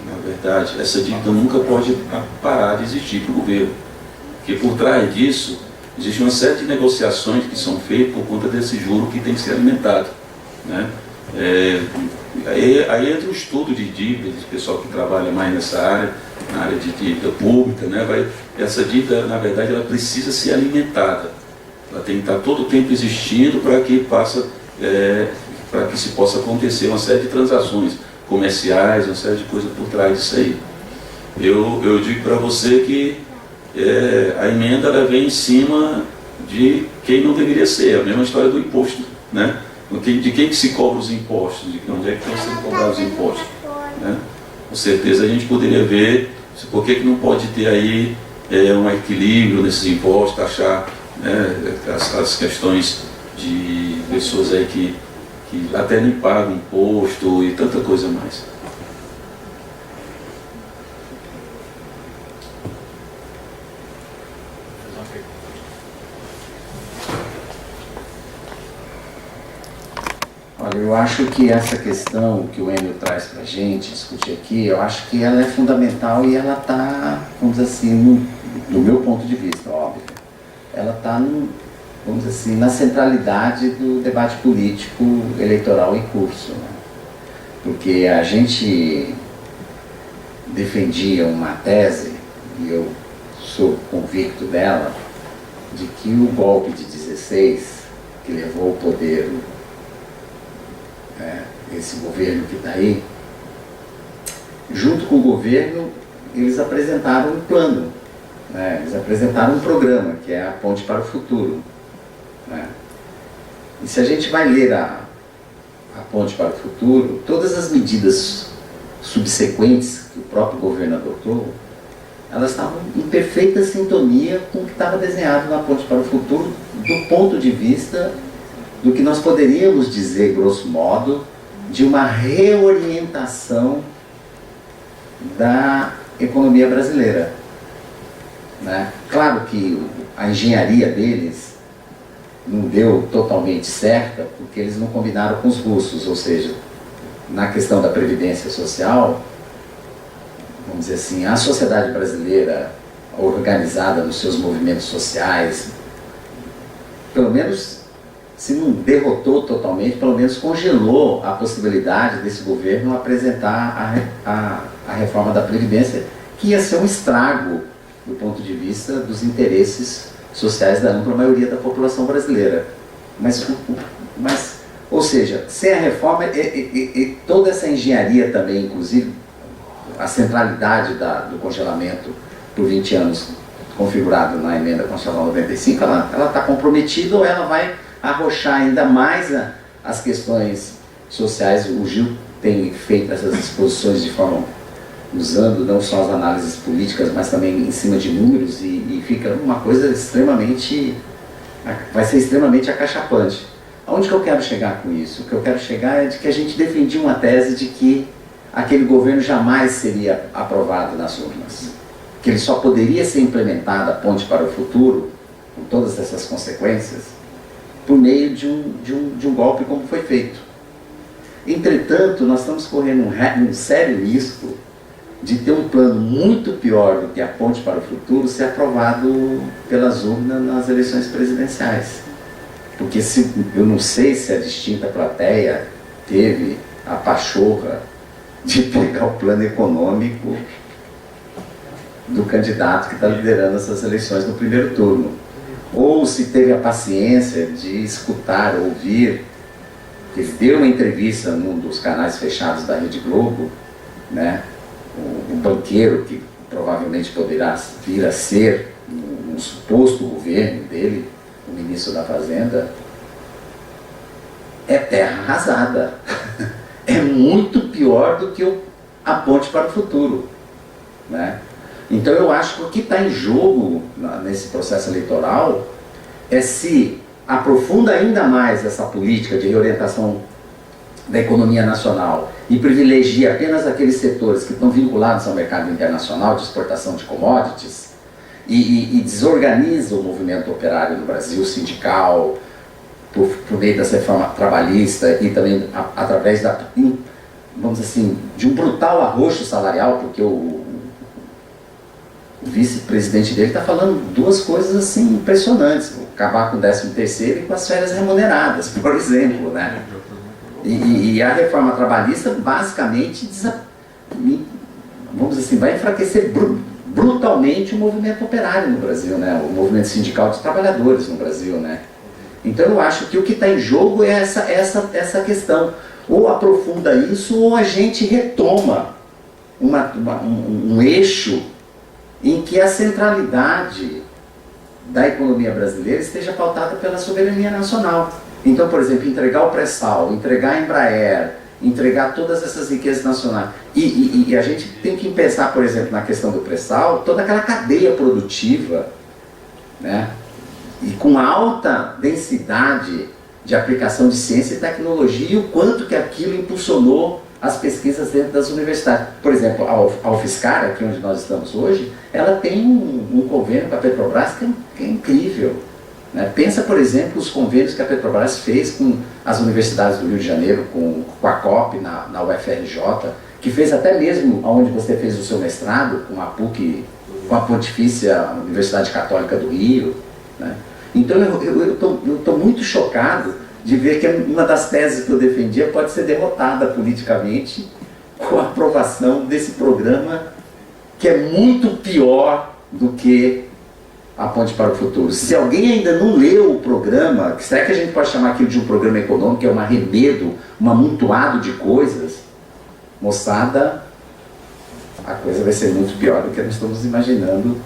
na verdade, essa dívida nunca pode parar de existir para o governo, porque por trás disso existe uma série de negociações que são feitas por conta desse juro que tem que ser alimentado, né? Aí entra o estudo de dívidas, o pessoal que trabalha mais nessa área, na área de dívida pública, né? Essa dívida, na verdade, ela precisa ser alimentada, ela tem que estar todo o tempo existindo para que se possa acontecer uma série de transações comerciais, uma série de coisas por trás disso aí. Eu digo para você que a emenda ela vem em cima de quem não deveria ser, a mesma história do imposto, né? De quem que se cobra os impostos, de onde é que estão sendo cobrados os impostos, né? Com certeza a gente poderia ver por que não pode ter aí um equilíbrio nesses impostos, taxar, né, as questões de pessoas aí que até nem pagam imposto e tanta coisa mais. Olha, eu acho que essa questão que o Enio traz para a gente discutir aqui, eu acho que ela é fundamental e ela está, vamos dizer assim, do meu ponto de vista, óbvio, ela está, vamos dizer assim, na centralidade do debate político eleitoral em curso, né? Porque a gente defendia uma tese, e eu sou convicto dela, de que o golpe de 16, que levou ao poder esse governo que está aí, junto com o governo, eles apresentaram um plano, né? Eles apresentaram um programa, que é a Ponte para o Futuro, né? E se a gente vai ler a Ponte para o Futuro, todas as medidas subsequentes que o próprio governo adotou, elas estavam em perfeita sintonia com o que estava desenhado na Ponte para o Futuro, do ponto de vista do que nós poderíamos dizer, grosso modo, de uma reorientação da economia brasileira, né? Claro que a engenharia deles não deu totalmente certa, porque eles não combinaram com os russos, ou seja, na questão da previdência social, vamos dizer assim, a sociedade brasileira organizada nos seus movimentos sociais, pelo menos, se não derrotou totalmente, pelo menos congelou a possibilidade desse governo apresentar a reforma da Previdência, que ia ser um estrago do ponto de vista dos interesses sociais da ampla maioria da população brasileira. Mas ou seja, sem a reforma, e toda essa engenharia também, inclusive a centralidade do congelamento por 20 anos configurado na emenda constitucional 95, ela está comprometida ou ela vai arrochar ainda mais as questões sociais. O Gil tem feito essas exposições de forma, usando não só as análises políticas, mas também em cima de números, e fica uma coisa extremamente, vai ser extremamente acachapante. Aonde que eu quero chegar com isso? O que eu quero chegar é de que a gente defendia uma tese de que aquele governo jamais seria aprovado nas urnas, que ele só poderia ser implementado, a Ponte para o Futuro, com todas essas consequências, por meio de um golpe como foi feito. Entretanto, nós estamos correndo um sério risco de ter um plano muito pior do que a Ponte para o Futuro ser aprovado pelas urnas nas eleições presidenciais. Porque eu não sei se a distinta plateia teve a pachorra de pegar o plano econômico do candidato que está liderando essas eleições no primeiro turno, ou se teve a paciência de escutar, ouvir. Ele deu uma entrevista num dos canais fechados da Rede Globo, né, um banqueiro que provavelmente poderá vir a ser um suposto governo dele, o ministro da Fazenda, é terra arrasada. É muito pior do que a ponte para o futuro, né? Então eu acho que o que está em jogo nesse processo eleitoral é se aprofunda ainda mais essa política de reorientação da economia nacional e privilegia apenas aqueles setores que estão vinculados ao mercado internacional de exportação de commodities e desorganiza o movimento operário no Brasil, sindical, por meio dessa reforma trabalhista e também através vamos dizer assim, de um brutal arroxo salarial, porque o vice-presidente dele está falando duas coisas assim impressionantes: acabar com o 13º e com as férias remuneradas, por exemplo, né? E a reforma trabalhista basicamente vamos dizer assim, vai enfraquecer brutalmente o movimento operário no Brasil, né? O movimento sindical de trabalhadores no Brasil, né? Então eu acho que o que está em jogo é essa questão. Ou aprofunda isso, ou a gente retoma um eixo em que a centralidade da economia brasileira esteja pautada pela soberania nacional. Então, por exemplo, entregar o pré-sal, entregar a Embraer, entregar todas essas riquezas nacionais. E a gente tem que pensar, por exemplo, na questão do pré-sal, toda aquela cadeia produtiva, né? E com alta densidade de aplicação de ciência e tecnologia, e o quanto que aquilo impulsionou as pesquisas dentro das universidades. Por exemplo, a UFSCar, aqui onde nós estamos hoje, ela tem um convênio com a Petrobras que é incrível, né? Pensa, por exemplo, os convênios que a Petrobras fez com as universidades do Rio de Janeiro, com a COP, na UFRJ, que fez até mesmo onde você fez o seu mestrado, com a PUC, com a Pontifícia Universidade Católica do Rio, né? Então eu estou muito chocado de ver que uma das teses que eu defendia pode ser derrotada politicamente com a aprovação desse programa, que é muito pior do que a Ponte para o Futuro. Se alguém ainda não leu o programa, será que a gente pode chamar aquilo de um programa econômico, que é um arremedo, um amontoado de coisas? Moçada, a coisa vai ser muito pior do que nós estamos imaginando.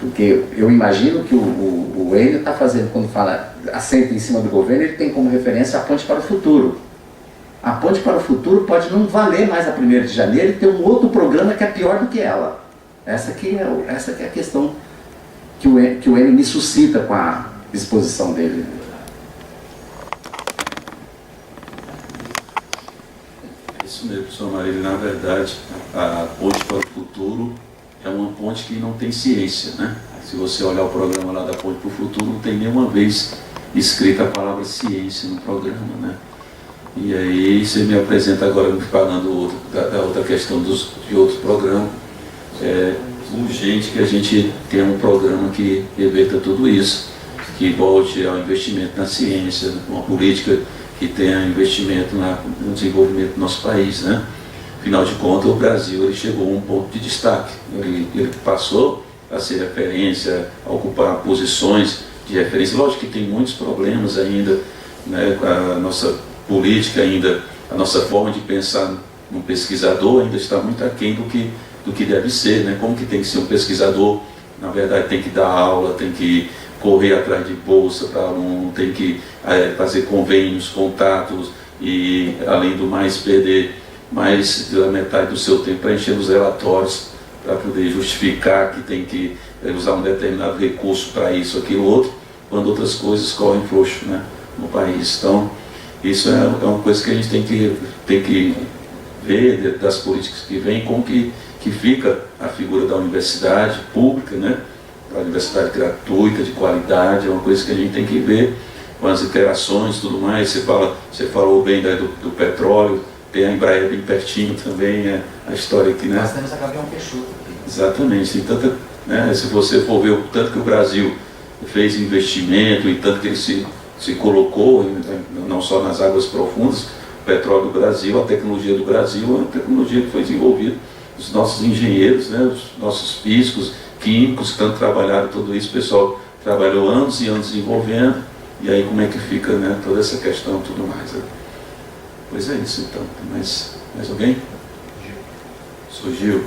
Porque eu imagino que o Enio está fazendo, quando fala assenta em cima do governo, ele tem como referência a Ponte para o Futuro. A Ponte para o Futuro pode não valer mais a 1º de janeiro e ter um outro programa que é pior do que ela. Essa que é a questão que o Enio me suscita com a exposição dele. Isso mesmo, professor Marília. Na verdade, a Ponte para o Futuro é uma ponte que não tem ciência, né? Se você olhar o programa lá da Ponte para o Futuro, não tem nenhuma vez escrita a palavra ciência no programa, né? E aí você me apresenta agora me falando da outra questão de outros programas. É urgente que a gente tenha um programa que reverta tudo isso, que volte ao investimento na ciência, uma política que tenha investimento no desenvolvimento do nosso país, né? Afinal de contas, o Brasil ele chegou a um ponto de destaque. Ele passou a ser referência, a ocupar posições de referência. Lógico que tem muitos problemas ainda, né? A nossa política ainda, a nossa forma de pensar no pesquisador ainda está muito aquém do que deve ser, né? Como que tem que ser um pesquisador? Na verdade, tem que dar aula, tem que correr atrás de bolsa para aluno, tem que fazer convênios, contatos e, além do mais, perder mais da metade do seu tempo para encher os relatórios, para poder justificar que tem que usar um determinado recurso para isso, aquilo, outro, quando outras coisas correm frouxo, né, no país. Então, isso é uma coisa que a gente tem que ver das políticas que vêm, como que fica a figura da universidade pública, né, a universidade gratuita, de qualidade, é uma coisa que a gente tem que ver com as interações e tudo mais. Você falou bem do petróleo, tem a Embraer bem pertinho também, a história aqui, né? Nós temos a Gavião Peixoto aqui. Exatamente, tem tanta, né, se você for ver o tanto que o Brasil fez investimento e tanto que ele se colocou, não só nas águas profundas, o petróleo do Brasil, a tecnologia do Brasil é uma tecnologia que foi desenvolvida, os nossos engenheiros, né, os nossos físicos, químicos que tanto trabalharam tudo isso, o pessoal trabalhou anos e anos desenvolvendo, e aí como é que fica, né, toda essa questão e tudo mais, né? Pois é isso então. Mais alguém? professor Gil.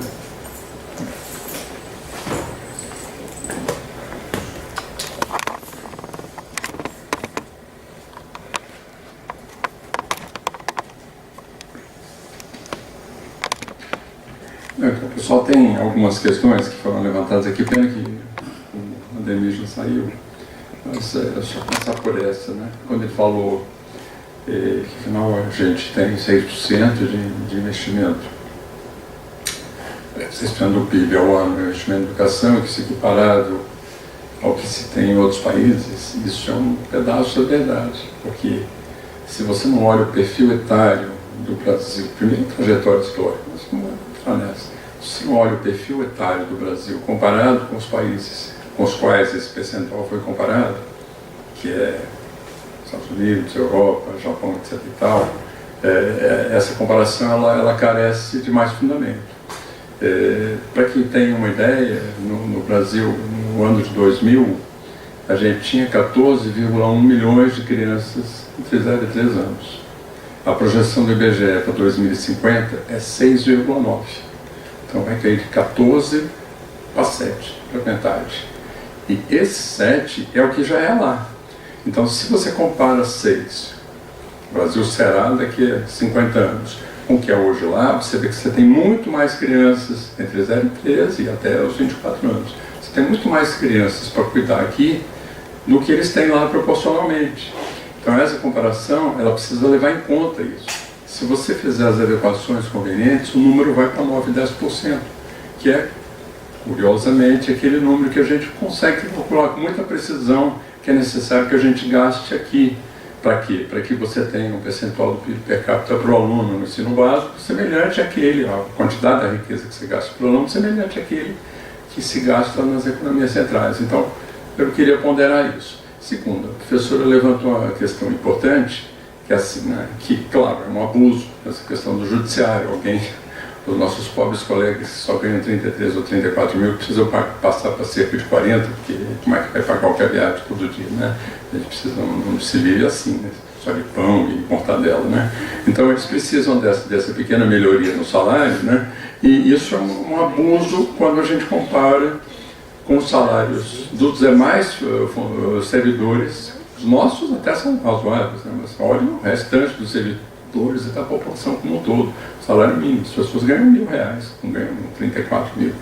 O pessoal tem algumas questões que foram levantadas aqui, pena que o Ademir já saiu, mas é só passar por essa, né? Quando ele falou que afinal a gente tem 6% de investimento, 6% do PIB ao ano, investimento em educação, que se equiparado ao que se tem em outros países, isso é um pedaço da verdade, porque se você não olha o perfil etário do Brasil, primeiro trajetória histórica, mas como nessa. Se você olha o perfil etário do Brasil comparado com os países com os quais esse percentual foi comparado, que é Estados Unidos, Europa, Japão, etc. e tal, essa comparação ela carece de mais fundamento. Para quem tem uma ideia, no Brasil, no ano de 2000, a gente tinha 14,1 milhões de crianças entre 0 e 3 anos. A projeção do IBGE para 2050 é 6,9. Então vai cair de 14 para 7, para metade. E esse 7 é o que já é lá. Então se você compara 6, o Brasil será daqui a 50 anos, com o que é hoje lá, você vê que você tem muito mais crianças entre 0 e 13 e até os 24 anos. Você tem muito mais crianças para cuidar aqui do que eles têm lá proporcionalmente. Então essa comparação, ela precisa levar em conta isso. Se você fizer as adequações convenientes, o número vai para 9, 10%, que é, curiosamente, aquele número que a gente consegue calcular com muita precisão, que é necessário que a gente gaste aqui. Para quê? Para que você tenha um percentual do PIB per capita para o aluno no ensino básico semelhante àquele, a quantidade da riqueza que se gasta para o aluno semelhante àquele que se gasta nas economias centrais. Então, eu queria ponderar isso. Segundo, a professora levantou uma questão importante, que é assim, né, que, claro, é um abuso, essa questão do judiciário. Alguém, os nossos pobres colegas que só ganham 33 ou 34 mil, precisam passar para cerca de 40, porque como é que vai pagar qualquer viagem todo dia, né? A gente precisa, não se vive assim, né? Só de pão e mortadela, né? Então eles precisam dessa pequena melhoria no salário, né? E isso é um abuso quando a gente compara com os salários dos demais servidores. Os nossos até são razoáveis, né? Mas olha o restante dos servidores e da população como um todo. Salário mínimo, as pessoas ganham R$1.000, não ganham 34 mil.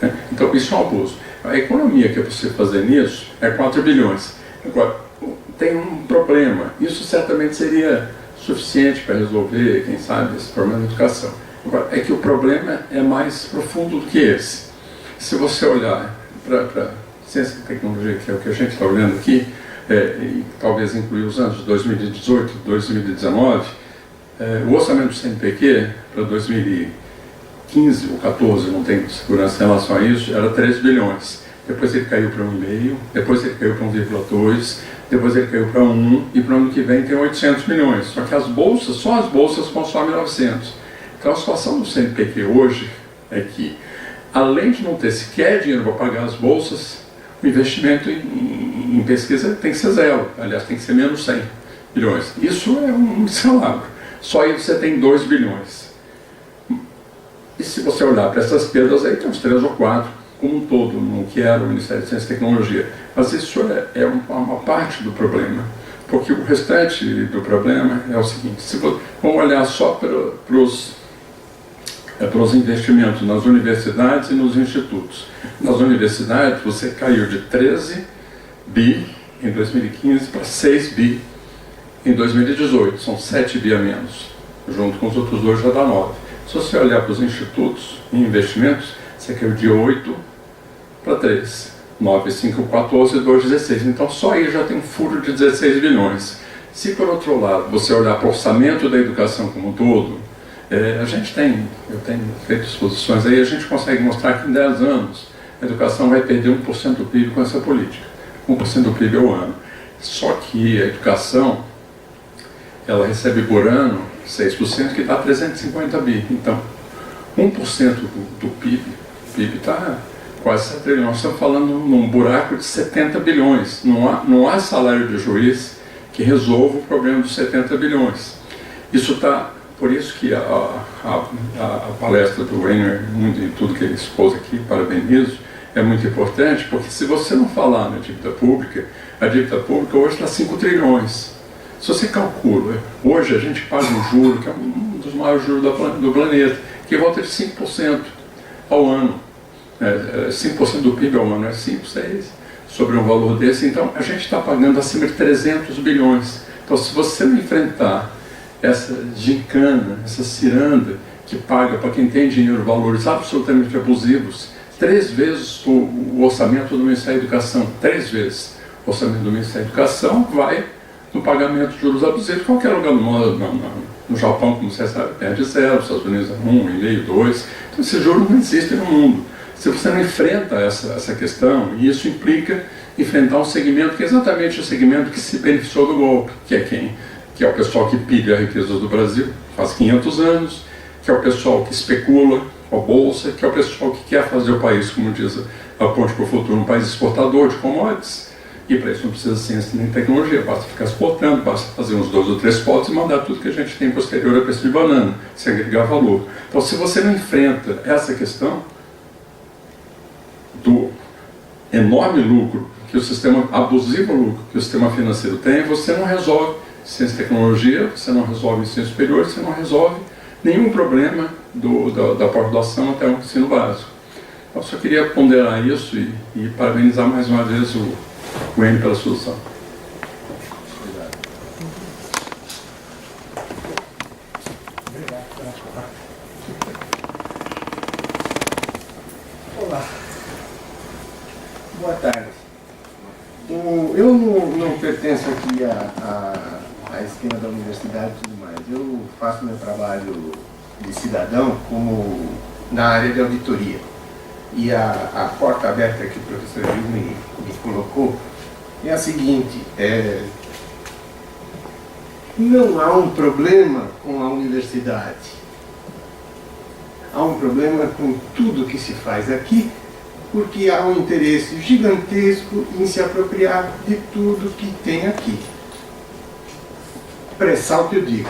Né? Então isso é um abuso. A economia que é possível fazer nisso é 4 bilhões. Agora, tem um problema. Isso certamente seria suficiente para resolver, quem sabe, esse problema da educação. Agora, é que o problema é mais profundo do que esse. Se você olhar para ciência e tecnologia, que é o que a gente está olhando aqui, e talvez incluir os anos de 2018 e 2019, o orçamento do CNPq para 2015 ou 2014, não tenho segurança em relação a isso, era 3 bilhões. Depois ele caiu para 1,5, depois ele caiu para 1,2, depois ele caiu para 1, e para o ano que vem tem 800 milhões. Só que as bolsas, só as bolsas consomem 900. Então a situação do CNPq hoje é que, além de não ter sequer dinheiro para pagar as bolsas, o investimento em pesquisa tem que ser zero. Aliás, tem que ser menos 100 bilhões. Isso é um descalabro. Só aí você tem 2 bilhões. E se você olhar para essas perdas aí, tem uns 3 ou 4, como um todo, no que era o Ministério de Ciência e Tecnologia. Mas isso é uma parte do problema. Porque o restante do problema é o seguinte: se vamos olhar só para os investimentos nas universidades e nos institutos. Nas universidades, você caiu de 13 bi em 2015 para 6 bi em 2018. São 7 bi a menos. Junto com os outros dois já dá 9. Se você olhar para os institutos e investimentos, você caiu de 8 para 3. 9, 5, 14, 2, 16. Então só aí já tem um furo de 16 bilhões. Se por outro lado você olhar para o orçamento da educação como um todo, eu tenho feito exposições aí, a gente consegue mostrar que em 10 anos a educação vai perder 1% do PIB com essa política. 1% do PIB ao ano. Só que a educação, ela recebe por ano 6%, que dá 350 bi. Então, 1% do PIB, o PIB está quase 7 trilhões. Nós estamos falando num buraco de 70 bilhões. Não há salário de juiz que resolva o problema dos 70 bilhões. Isso está... Por isso que a a palestra do Weiner, e tudo que ele expôs aqui, parabenizo, é muito importante, porque se você não falar na dívida pública, a dívida pública hoje está 5 trilhões. Se você calcula, hoje a gente paga um juro, que é um dos maiores juros do planeta, que volta de 5% ao ano. 5% do PIB ao ano, é 5, 6, sobre um valor desse. Então, a gente está pagando acima de 300 bilhões. Então, se você não enfrentar essa gincana, essa ciranda, que paga para quem tem dinheiro valores absolutamente abusivos, 3 vezes o orçamento do Ministério da Educação, 3 vezes o orçamento do Ministério da Educação vai no pagamento de juros abusivos. Qualquer lugar do mundo, no Japão, como você sabe, perde 0, nos Estados Unidos é 1,5, 2. Então, esses juros não existem no mundo. Se você não enfrenta essa questão, e isso implica enfrentar um segmento que é exatamente o segmento que se beneficiou do golpe, que é quem? Que é o pessoal que pilha riquezas do Brasil faz 500 anos, que é o pessoal que especula com a Bolsa, que é o pessoal que quer fazer o país, como diz a Ponte para o Futuro, um país exportador de commodities. E para isso não precisa ciência nem tecnologia, basta ficar exportando, basta fazer uns 2 ou 3 potes e mandar tudo que a gente tem posterior a preço de banana, sem agregar valor. Então, se você não enfrenta essa questão do enorme lucro que o sistema, abusivo lucro que o sistema financeiro tem, você não resolve ciência e tecnologia, você não resolve ensino superior, você não resolve nenhum problema da pós-graduação até o ensino básico. Eu só queria ponderar isso e parabenizar mais uma vez o N pela solução. Olá. Boa tarde. Eu não pertenço aqui à esquina da universidade e tudo mais. Eu faço meu trabalho de cidadão como na área de auditoria. E a porta aberta que o professor Gil me colocou é a seguinte: não há um problema com a universidade. Há um problema com tudo que se faz aqui, porque há um interesse gigantesco em se apropriar de tudo que tem aqui. Pré-sal que eu digo.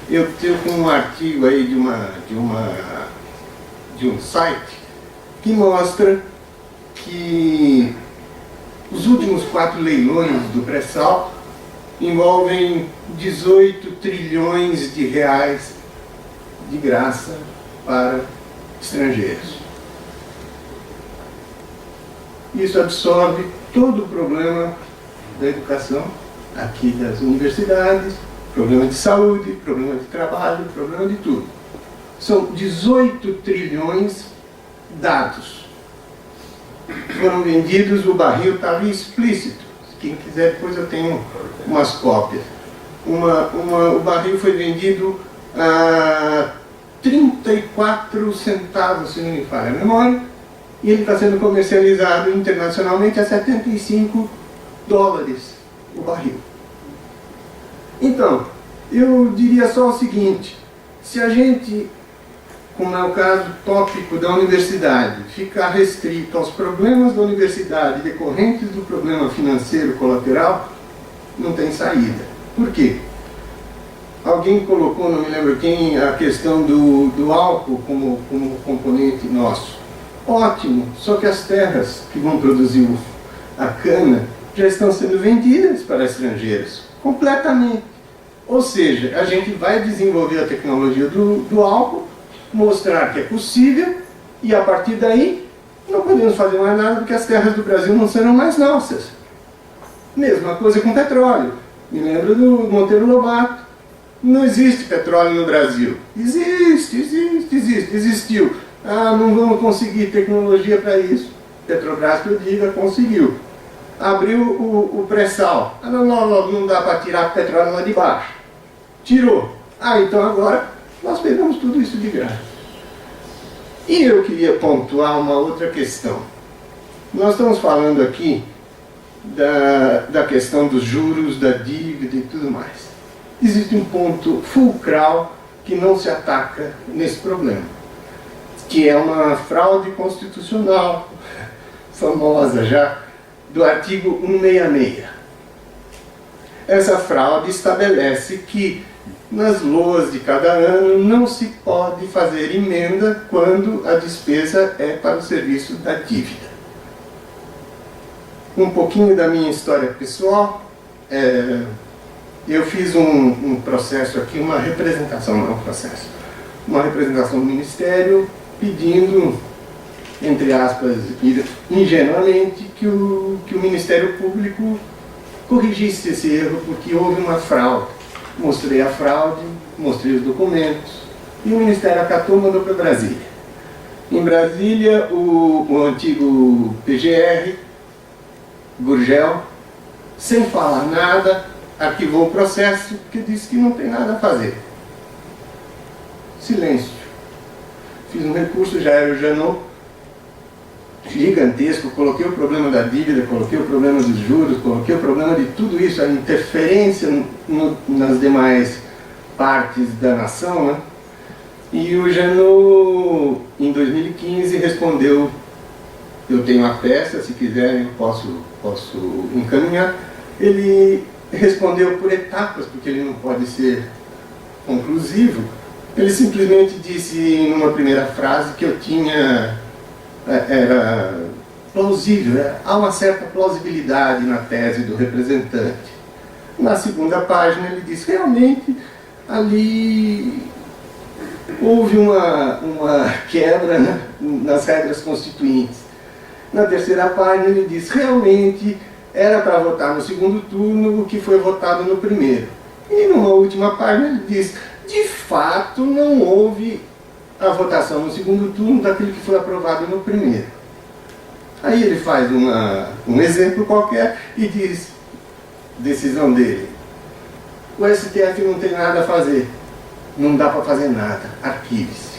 Eu tenho um artigo aí de um site que mostra que os últimos 4 leilões do pré-sal envolvem 18 trilhões de reais de graça para estrangeiros. Isso absorve todo o problema da educação aqui das universidades, problema de saúde, problema de trabalho, problema de tudo. São 18 trilhões dados. Foram vendidos, o barril estava explícito. Quem quiser, depois eu tenho umas cópias. O barril foi vendido a 34 centavos, se não me falha a memória, e ele está sendo comercializado internacionalmente a 75 dólares o barril. Então, eu diria só o seguinte: se a gente, como é o caso tópico da universidade, ficar restrito aos problemas da universidade decorrentes do problema financeiro colateral, não tem saída. Por quê? Alguém colocou, não me lembro quem, a questão do álcool como componente nosso. Ótimo, só que as terras que vão produzir a cana já estão sendo vendidas para estrangeiros, completamente. Ou seja, a gente vai desenvolver a tecnologia do álcool, mostrar que é possível, e a partir daí não podemos fazer mais nada porque as terras do Brasil não serão mais nossas. Mesma coisa com petróleo. Me lembro do Monteiro Lobato. Não existe petróleo no Brasil. Existiu. Não vamos conseguir tecnologia para isso. Petrobras, que eu diga, conseguiu. Abriu o pré-sal. Não dá para tirar petróleo lá de baixo. Tirou. Então agora nós pegamos tudo isso de graça. E eu queria pontuar uma outra questão. Nós estamos falando aqui da questão dos juros, da dívida e tudo mais. Existe um ponto fulcral que não se ataca nesse problema, que é uma fraude constitucional famosa já, do artigo 166. Essa fraude estabelece que nas LOAs de cada ano não se pode fazer emenda quando a despesa é para o serviço da dívida. Um pouquinho da minha história pessoal. Eu fiz um processo aqui, uma representação, não é um processo, uma representação do Ministério pedindo, entre aspas, ingenuamente, que o Ministério Público corrigisse esse erro, porque houve uma fraude. Mostrei a fraude, mostrei os documentos, e o Ministério acatou e mandou para Brasília. Em Brasília, o antigo PGR, Gurgel, sem falar nada, arquivou o processo, porque disse que não tem nada a fazer. Silêncio. Fiz um recurso, já era o Janot, gigantesco, coloquei o problema da dívida, coloquei o problema dos juros, coloquei o problema de tudo isso, a interferência nas demais partes da nação, né? E o Janot, em 2015, respondeu: eu tenho a peça, se quiserem eu posso encaminhar. Ele respondeu por etapas, porque ele não pode ser conclusivo. Ele simplesmente disse numa primeira frase que eu tinha... era plausível, há uma certa plausibilidade na tese do representante. Na segunda página ele diz: realmente ali houve uma quebra, né, nas regras constituintes. Na terceira página ele diz: realmente era para votar no segundo turno o que foi votado no primeiro. E numa última página ele diz: de fato não houve a votação no segundo turno daquilo que foi aprovado no primeiro. Aí ele faz um exemplo qualquer e diz, decisão dele: o STF não tem nada a fazer, não dá para fazer nada, arquive-se.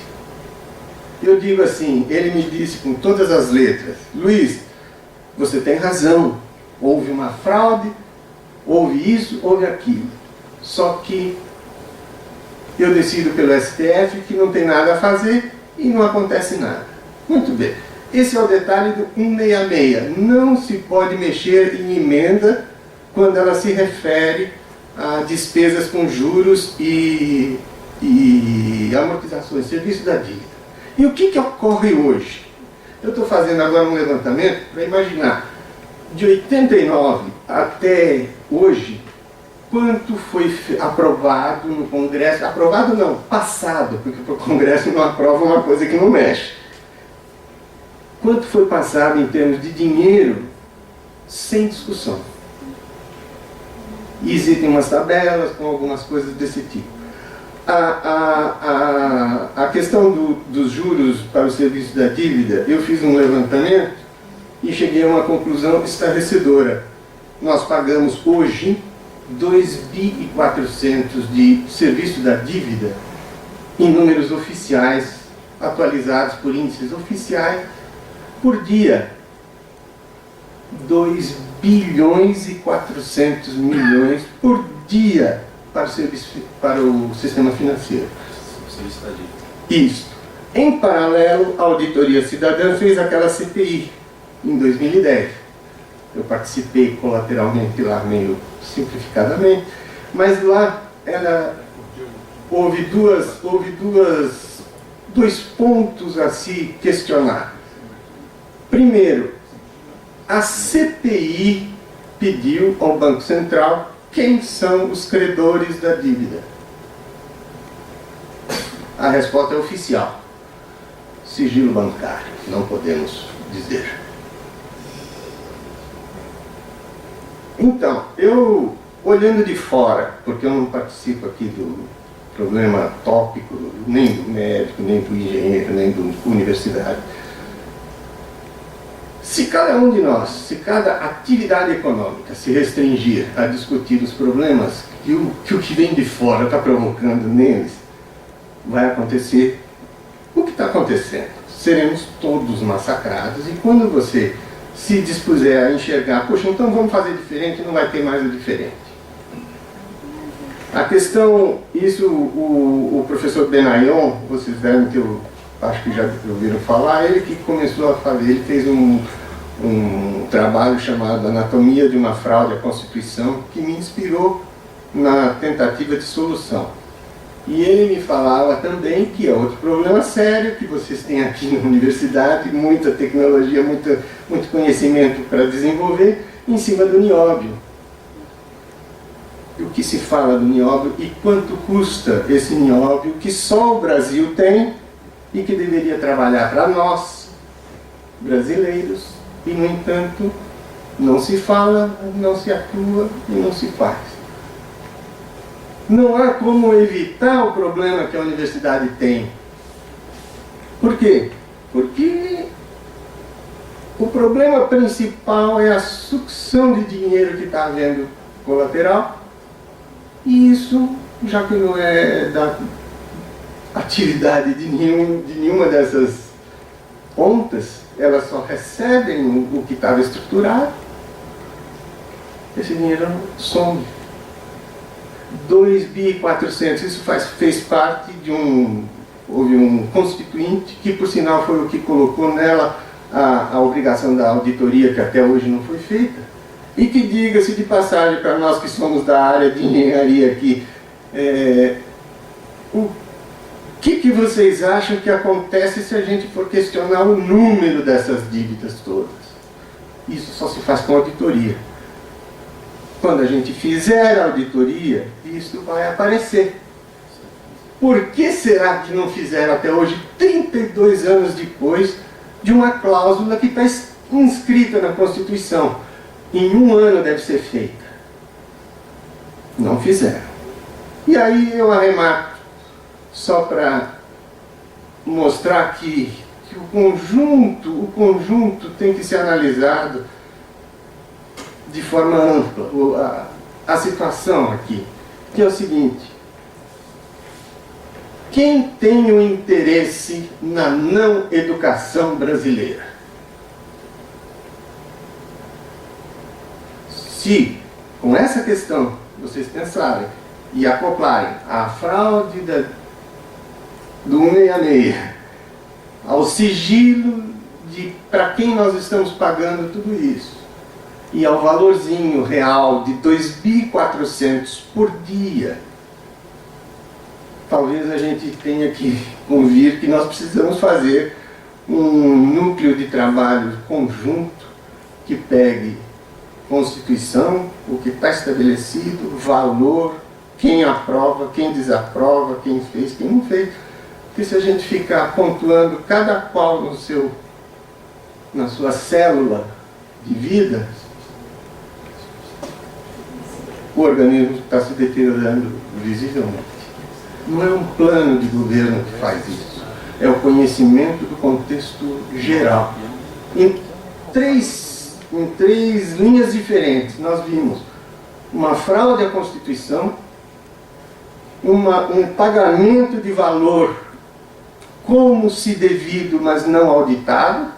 Eu digo assim, ele me disse com todas as letras: Luiz, você tem razão, houve uma fraude, houve isso, houve aquilo. Só que eu decido pelo STF que não tem nada a fazer e não acontece nada. Muito bem. Esse é o detalhe do 166. Não se pode mexer em emenda quando ela se refere a despesas com juros e amortizações, serviço da dívida. E o que ocorre hoje? Eu estou fazendo agora um levantamento para imaginar, de 89 até hoje, quanto foi aprovado no Congresso, aprovado não, passado, porque o Congresso não aprova uma coisa que não mexe. Quanto foi passado em termos de dinheiro, sem discussão. E existem umas tabelas com algumas coisas desse tipo. A questão dos juros para o serviço da dívida, eu fiz um levantamento e cheguei a uma conclusão esclarecedora. Nós pagamos hoje 2.400 de serviço da dívida em números oficiais, atualizados por índices oficiais, por dia. 2 bilhões e 400 milhões por dia para o sistema financeiro. Isso. Em paralelo, a Auditoria Cidadã fez aquela CPI em 2010. Eu participei colateralmente lá, meio simplificadamente, mas lá houve dois pontos a se questionar. Primeiro, a CPI pediu ao Banco Central quem são os credores da dívida. A resposta é oficial: sigilo bancário, não podemos dizer. Então, eu, olhando de fora, porque eu não participo aqui do problema tópico, nem do médico, nem do engenheiro, nem da universidade, se cada um de nós, se cada atividade econômica se restringir a discutir os problemas que o que vem de fora está provocando neles, vai acontecer o que está acontecendo. Seremos todos massacrados, e quando você se dispuser a enxergar, poxa, então vamos fazer diferente, não vai ter mais o diferente. A questão, isso o professor Benayon, vocês devem ter, acho que já ouviram falar, ele que começou a fazer, ele fez um trabalho chamado Anatomia de uma Fraude à Constituição, que me inspirou na tentativa de solução. E ele me falava também que é outro problema sério que vocês têm aqui na universidade, muita tecnologia, muito conhecimento para desenvolver em cima do nióbio. O que se fala do nióbio e quanto custa esse nióbio que só o Brasil tem e que deveria trabalhar para nós, brasileiros, e no entanto não se fala, não se atua e não se faz. Não há como evitar o problema que a universidade tem. Por quê? Porque o problema principal é a sucção de dinheiro que está havendo colateral, e isso, já que não é da atividade de nenhuma dessas pontas, elas só recebem o que estava estruturado, esse dinheiro some. 2.400, isso fez parte de houve um constituinte, que por sinal foi o que colocou nela a obrigação da auditoria, que até hoje não foi feita, e que, diga-se de passagem, para nós que somos da área de engenharia aqui, o que vocês acham que acontece se a gente for questionar o número dessas dívidas todas? Isso só se faz com auditoria. Quando a gente fizer a auditoria, isso vai aparecer. Por que será que não fizeram até hoje, 32 anos depois, de uma cláusula que está inscrita na Constituição? Em 1 ano deve ser feita. Não fizeram. E aí eu arremato, só para mostrar que o conjunto tem que ser analisado de forma ampla. A situação aqui, que é o seguinte: quem tem o interesse na não educação brasileira? Se, com essa questão, vocês pensarem e acoplarem a fraude do 166 ao sigilo de para quem nós estamos pagando tudo isso, e ao valorzinho real de 2.400 por dia, talvez a gente tenha que convir que nós precisamos fazer um núcleo de trabalho conjunto que pegue Constituição, o que está estabelecido, valor, quem aprova, quem desaprova, quem fez, quem não fez. Porque se a gente ficar pontuando cada qual na sua célula de vida, o organismo está se deteriorando visivelmente. Não é um plano de governo que faz isso, é o conhecimento do contexto geral. Em três linhas diferentes, nós vimos uma fraude à Constituição, um pagamento de valor como se devido, mas não auditado,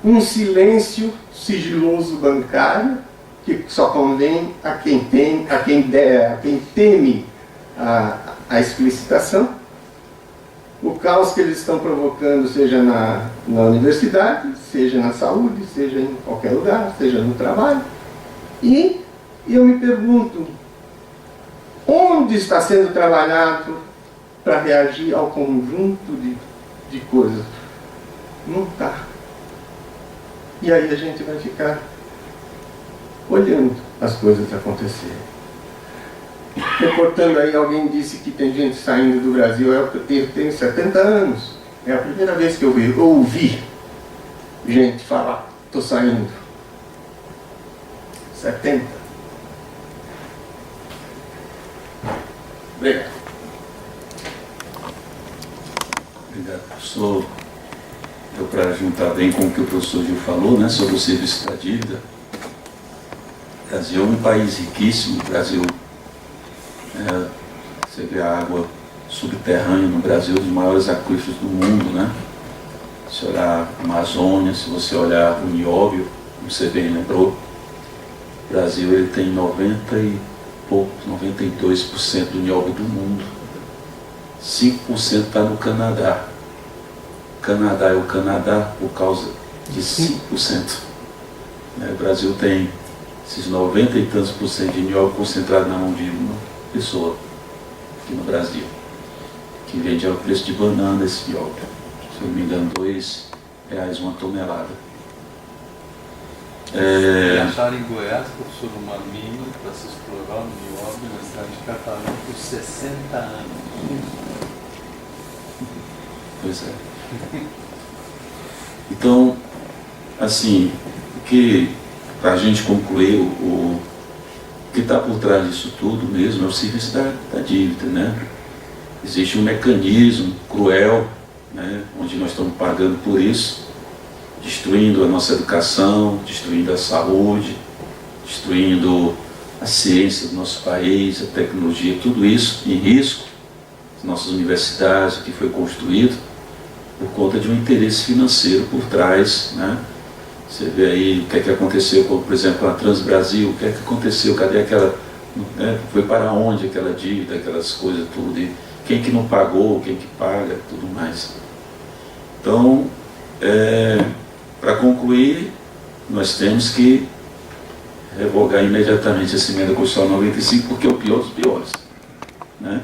um silêncio sigiloso bancário, que só convém a quem teme a explicitação, o caos que eles estão provocando, seja na universidade, seja na saúde, seja em qualquer lugar, seja no trabalho. E eu me pergunto, onde está sendo trabalhado para reagir ao conjunto de coisas? Não está. E aí a gente vai ficar olhando as coisas acontecerem. Reportando aí, alguém disse que tem gente saindo do Brasil. Eu tenho 70 anos. É a primeira vez que eu ouvi gente falar, estou saindo. 70. Obrigado. Obrigado, professor. Deu para juntar bem com o que o professor Gil falou, né, sobre o serviço da dívida. O Brasil é um país riquíssimo. O Brasil, você vê a água subterrânea no Brasil, dos maiores aquíferos do mundo, né? Se olhar a Amazônia, se você olhar o nióbio, como você bem lembrou, o Brasil ele tem 92% do nióbio do mundo. 5% está no Canadá. O Canadá é o Canadá por causa de 5%. O Brasil tem esses 90 e tantos % de nióbio concentrado na mão de uma pessoa. aqui no Brasil, que vende ao preço de banana esse biólogo. Se eu não me engano, R$2 uma tonelada. E acharam em Goiás, professor, uma mina para se explorar o nióbio na cidade de Catalão por 60 anos. Pois é. Então, assim, para a gente concluir, o que está por trás disso tudo mesmo é o serviço da dívida, né? Existe um mecanismo cruel, né, onde nós estamos pagando por isso, destruindo a nossa educação, destruindo a saúde, destruindo a ciência do nosso país, a tecnologia, tudo isso em risco, as nossas universidades, o que foi construído, por conta de um interesse financeiro por trás, né? Você vê aí o que é que aconteceu, por exemplo, a Transbrasil, o que é que aconteceu, cadê aquela, né? Foi para onde aquela dívida, aquelas coisas, tudo, e quem que não pagou, quem que paga, tudo mais. Então, para concluir, nós temos que revogar imediatamente essa emenda constitucional 95, porque é o pior dos piores, né?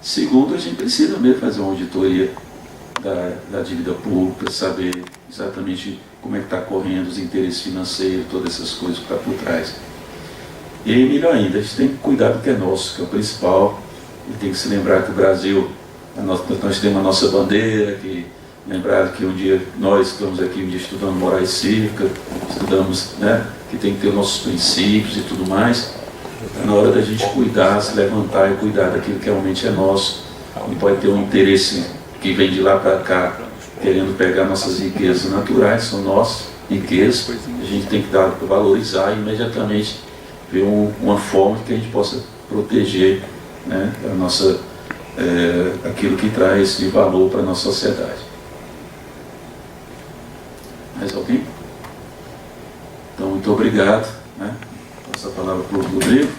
Segundo, a gente precisa mesmo fazer uma auditoria da dívida pública, saber exatamente como é que está correndo os interesses financeiros, todas essas coisas que estão por trás. E aí, melhor ainda, a gente tem que cuidar do que é nosso, que é o principal, e tem que se lembrar que o Brasil, nós temos a nossa bandeira, lembrar que um dia nós estamos aqui um dia estudando moral e cívica, estudamos, né, que tem que ter os nossos princípios e tudo mais. É na hora da gente cuidar, se levantar e cuidar daquilo que realmente é nosso. Não pode ter um interesse que vem de lá para cá, querendo pegar nossas riquezas naturais, são nossas riquezas. A gente tem que valorizar e imediatamente ver uma forma que a gente possa proteger, né, a nossa, aquilo que traz de valor para a nossa sociedade. Mais alguém? Então, muito obrigado, né? Passo a palavra para o Rodrigo.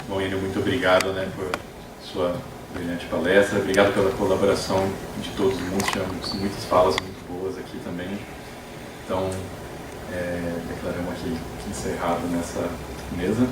Bom, Enio, muito obrigado, né, por sua brilhante palestra. Obrigado pela colaboração de todo mundo. Tivemos muitas falas muito boas aqui também. Então, declaramos aqui encerrado nessa mesa.